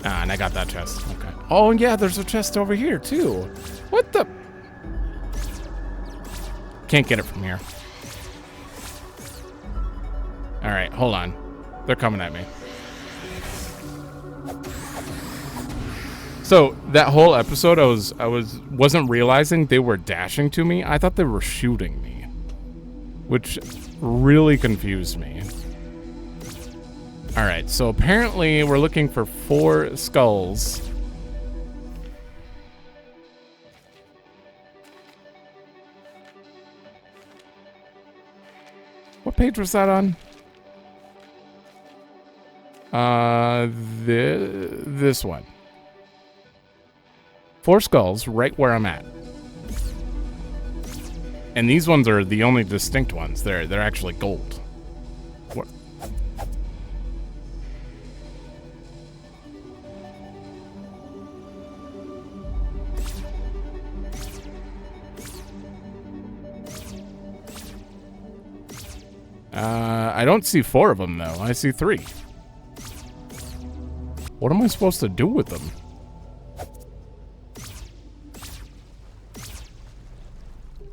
Ah, and I got that chest. Okay. Oh, yeah, there's a chest over here, too. What the? Can't get it from here. All right, hold on. They're coming at me. So that whole episode, I wasn't realizing they were dashing to me. I thought they were shooting me, which really confused me. All right, so apparently we're looking for 4 skulls. What page was that on? This one. 4 skulls right where I'm at. And these ones are the only distinct ones. They're actually gold. What? I don't see 4 of them though. I see 3. What am I supposed to do with them?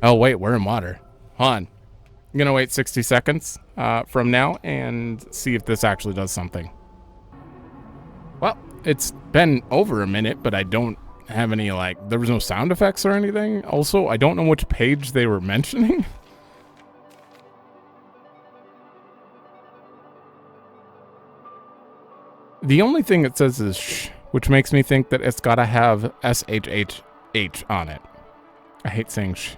Oh, wait, we're in water. Hold on. I'm going to wait 60 seconds from now and see if this actually does something. Well, it's been over a minute, but I don't have any, like, there was no sound effects or anything. Also, I don't know which page they were mentioning. The only thing it says is shh, which makes me think that it's got to have SHHH on it. I hate saying shh.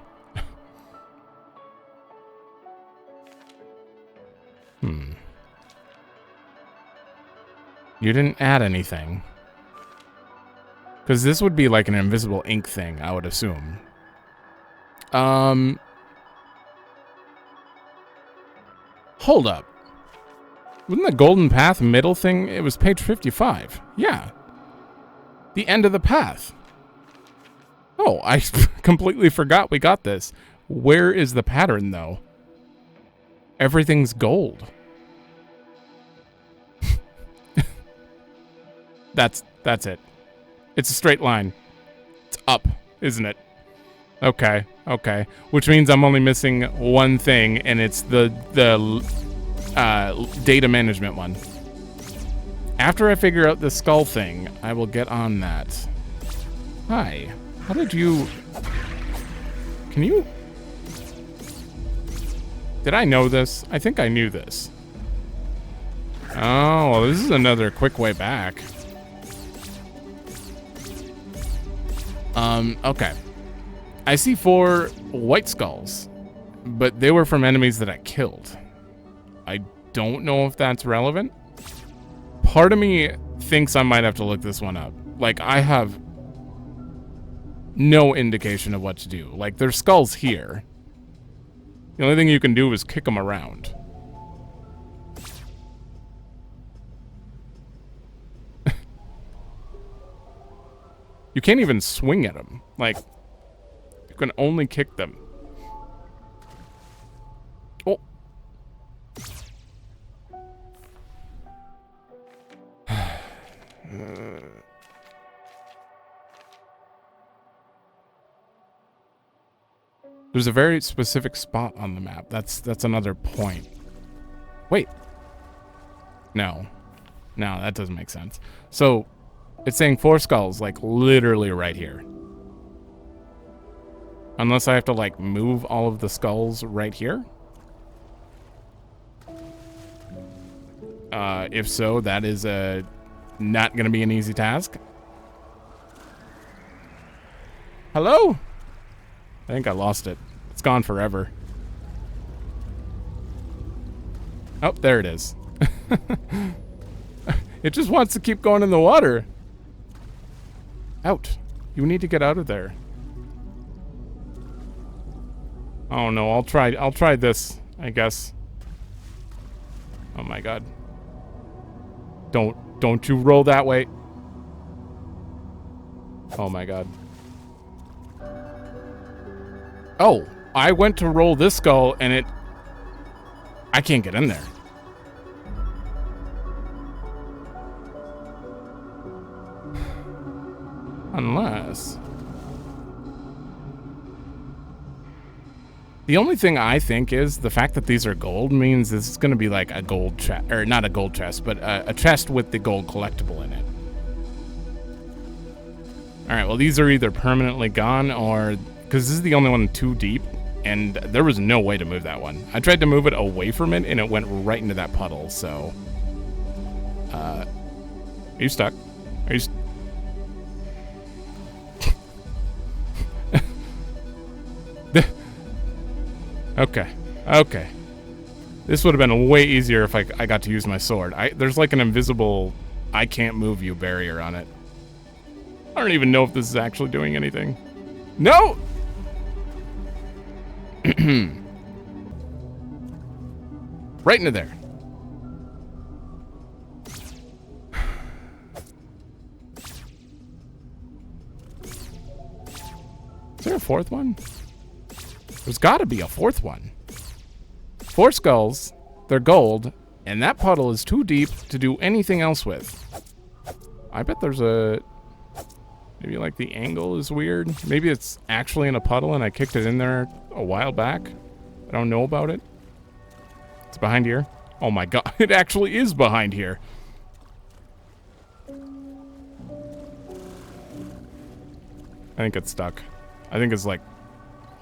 You didn't add anything. Because this would be like an invisible ink thing, I would assume. Hold up. Wasn't the golden path middle thing? It was page 55. Yeah. The end of the path. Oh, I completely forgot we got this. Where is the pattern, though? Everything's gold. That's it. It's a straight line. It's up, isn't it? Okay, okay. Which means I'm only missing one thing, and it's the data management one. After I figure out the skull thing, I will get on that. Hi. How did you... Can you... Did I know this? I think I knew this. Oh, well, this is another quick way back. Okay. I see 4 white skulls, but they were from enemies that I killed. I don't know if that's relevant. Part of me thinks I might have to look this one up. Like, I have no indication of what to do. Like, there's skulls here. The only thing you can do is kick them around. You can't even swing at them. Like, you can only kick them. Oh. There's a very specific spot on the map. That's another point. Wait. No. No, that doesn't make sense. So, it's saying 4 skulls, like, literally right here. Unless I have to, like, move all of the skulls right here? If so, that is not gonna be an easy task. Hello? I think I lost it. It's gone forever. Oh, there it is. It just wants to keep going in the water. Out. You need to get out of there. Oh no, I'll try this, I guess. Oh my god. Don't you roll that way. Oh my god. Oh, I went to roll this skull and I can't get in there. Unless... The only thing I think is the fact that these are gold means this is going to be like a gold chest, or not a gold chest, but a chest with the gold collectible in it. All right, well, these are either permanently gone or... Because this is the only one too deep, and there was no way to move that one. I tried to move it away from it, and it went right into that puddle, so... Are you stuck? Are you... Okay. Okay. This would have been way easier if I got to use my sword. There's like an invisible I can't move you barrier on it. I don't even know if this is actually doing anything. No! Right into there. Is there a fourth one? There's got to be a fourth one. 4 skulls, they're gold, and that puddle is too deep to do anything else with. I bet there's a... Maybe like the angle is weird. Maybe it's actually in a puddle and I kicked it in there a while back. I don't know about it. It's behind here. Oh my god, it actually is behind here. I think it's stuck. I think it's like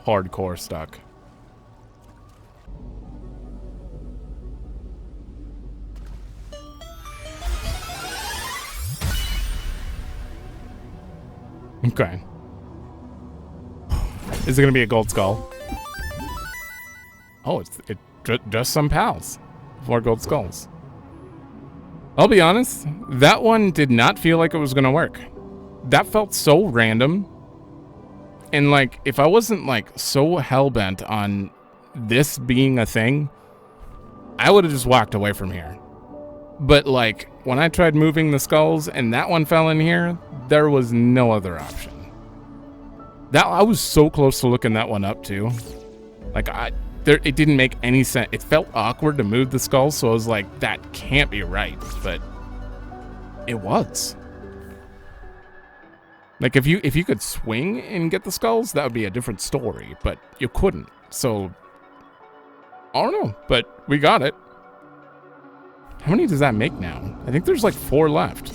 hardcore stuck. Okay. Is it gonna be a gold skull? Oh, it's just some pals. 4 gold skulls. I'll be honest, that one did not feel like it was gonna work. That felt so random. And like, if I wasn't like so hell-bent on this being a thing, I would have just walked away from here. But like, when I tried moving the skulls and that one fell in here, there was no other option. I was so close to looking that one up too. Like it didn't make any sense. It felt awkward to move the skulls, so I was like, that can't be right, but it was. Like if you could swing and get the skulls, that would be a different story, but you couldn't. So I don't know, but we got it. How many does that make now? I think there's like 4 left.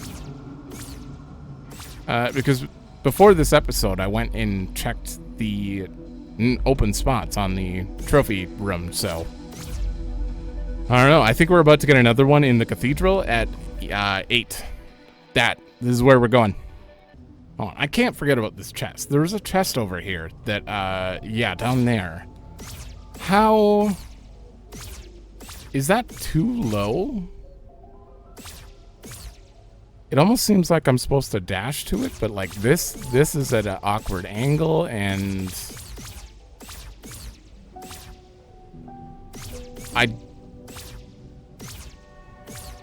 Because before this episode, I went and checked the open spots on the trophy room, so... I don't know, I think we're about to get another one in the cathedral at 8. This is where we're going. Oh, I can't forget about this chest. There was a chest over here that, yeah, down there. How... Is that too low? It almost seems like I'm supposed to dash to it, but like this is at an awkward angle, and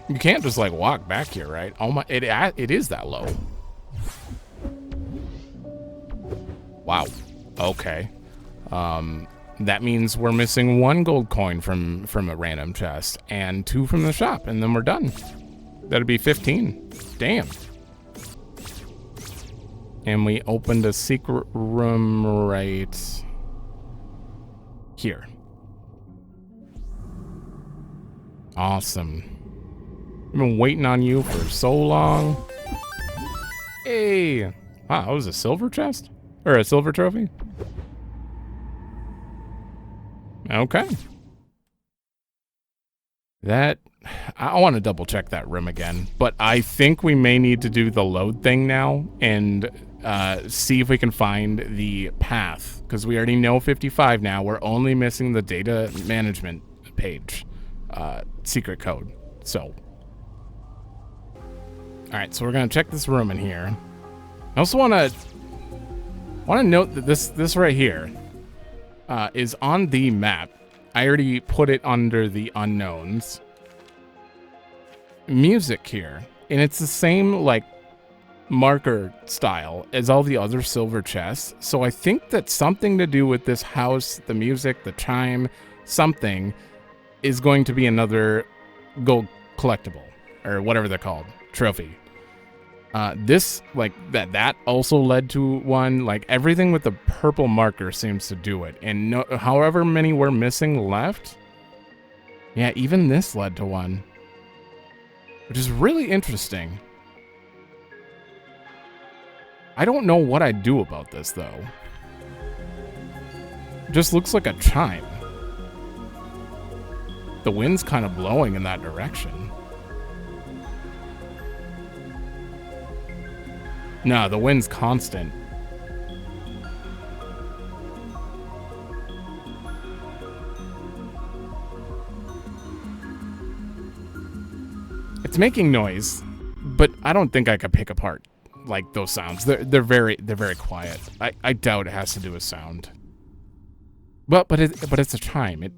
you can't just like walk back here, right? Oh my, it is that low. Wow. Okay. That means we're missing 1 gold coin from a random chest and 2 from the shop, and then we're done. That'd be 15. Damn. And we opened a secret room right Here. Awesome. I've been waiting on you for so long. Hey! Wow, that was a silver chest? Or a silver trophy? Okay. That... I want to double check that room again, but I think we may need to do the load thing now and see if we can find the path, because we already know 55 now. We're only missing the data management page secret code. So, all right, so we're gonna check this room in here. I also want to note that this right here is on the map. I already put it under the unknowns. Music here, and it's the same like marker style as all the other silver chests, so I think that something to do with this house, the music, the chime, something is going to be another gold collectible, or whatever they're called, trophy. This, like, that also led to one. Like, everything with the purple marker seems to do it, and however many we're missing left, yeah, even this led to one. Which is really interesting. I don't know what I'd do about this, though. It just looks like a chime. The wind's kind of blowing in that direction. No, the wind's constant. It's making noise, but I don't think I could pick apart like those sounds. They're very quiet. I doubt it has to do with sound. But it's a chime.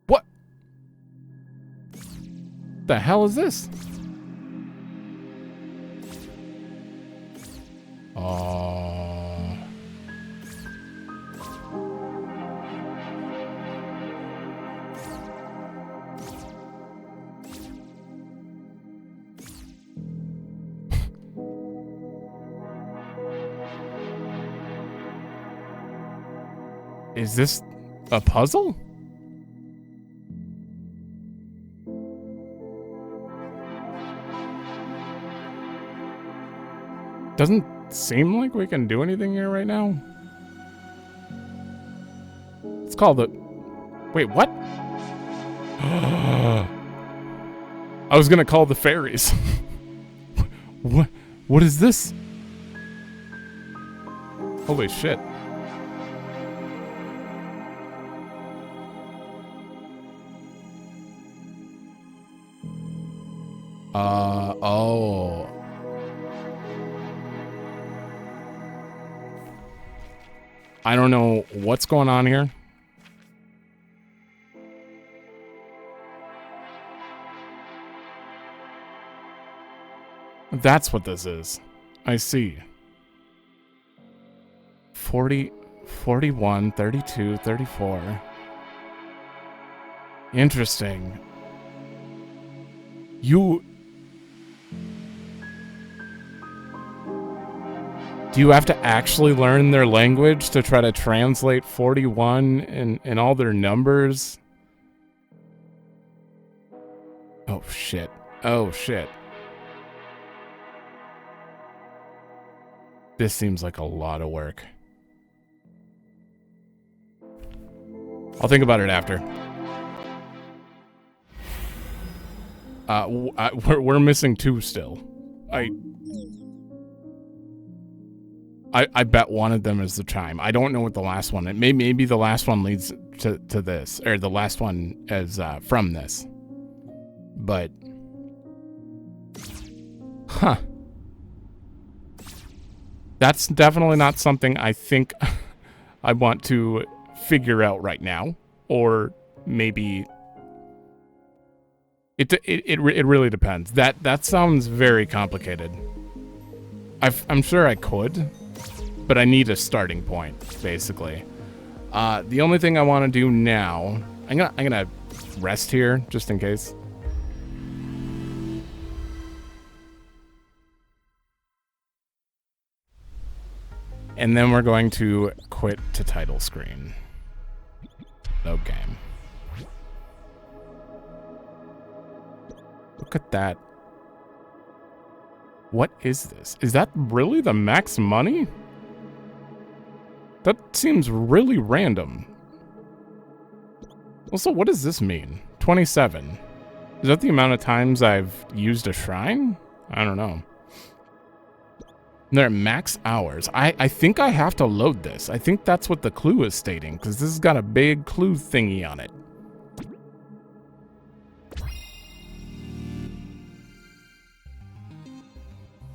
What the hell is this? Is this a puzzle? Doesn't seem like we can do anything here right now. It's called the... Wait, what? I was gonna call the fairies. What is this? Holy shit. Oh. I don't know what's going on here. That's what this is. I see. 40, 41, 32, 34. Interesting. Do you have to actually learn their language to try to translate 41 and all their numbers? Oh, shit. Oh, shit. This seems like a lot of work. I'll think about it after. We're missing 2 still. I bet one of them is the chime. I don't know what the last one. Maybe the last one leads to this, or the last one is from this. But, huh? That's definitely not something I think I want to figure out right now, or maybe it really depends. That sounds very complicated. I'm sure I could. But I need a starting point, basically. The only thing I want to do now, I'm gonna rest here just in case. And then we're going to quit to title screen. Load game. Look at that. What is this? Is that really the max money? That seems really random. Also, what does this mean? 27. Is that the amount of times I've used a shrine? I don't know. They're max hours. I think I have to load this. I think that's what the clue is stating, because this has got a big clue thingy on it.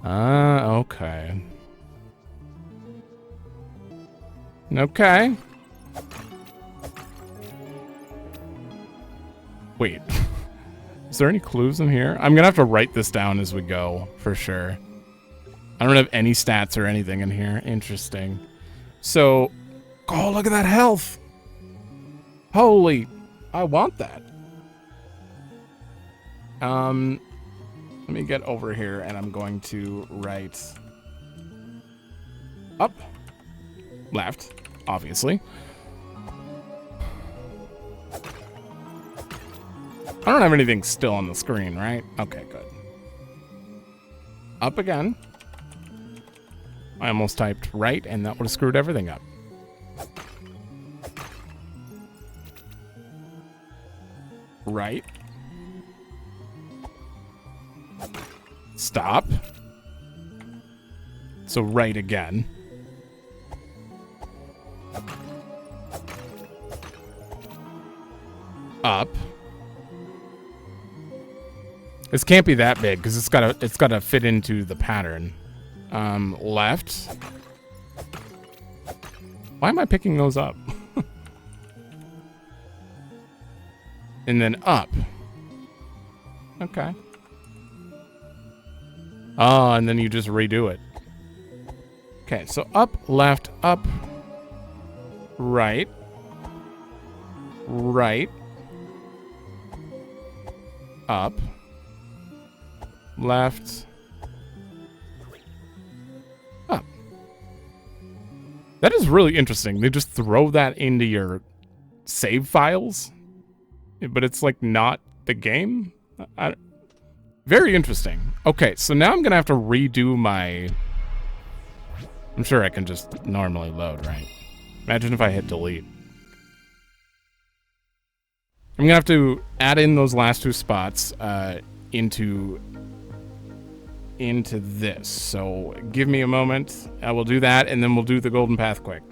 Okay. Okay. Wait. Is there any clues in here? I'm gonna have to write this down as we go, for sure. I don't have any stats or anything in here. Interesting. So, oh, look at that health. Holy, I want that. Let me get over here and I'm going to write up, left, obviously. I don't have anything still on the screen, right? Okay, good. Up again. I almost typed right, and that would have screwed everything up. Right. Stop. So right again. Up. This can't be that big because it's gotta fit into the pattern. Left. Why am I picking those up? And then up. Okay. Oh, and then you just redo it. Okay, so up, left, up, right, right, up, left, up. That is really interesting. They just throw that into your save files, but it's like not the game. Very interesting. Okay, so now I'm gonna have to redo my... I'm sure I can just normally load, right? Imagine if I hit delete. I'm gonna have to add in those last two spots into this. So give me a moment. I will do that, and then we'll do the golden path quick.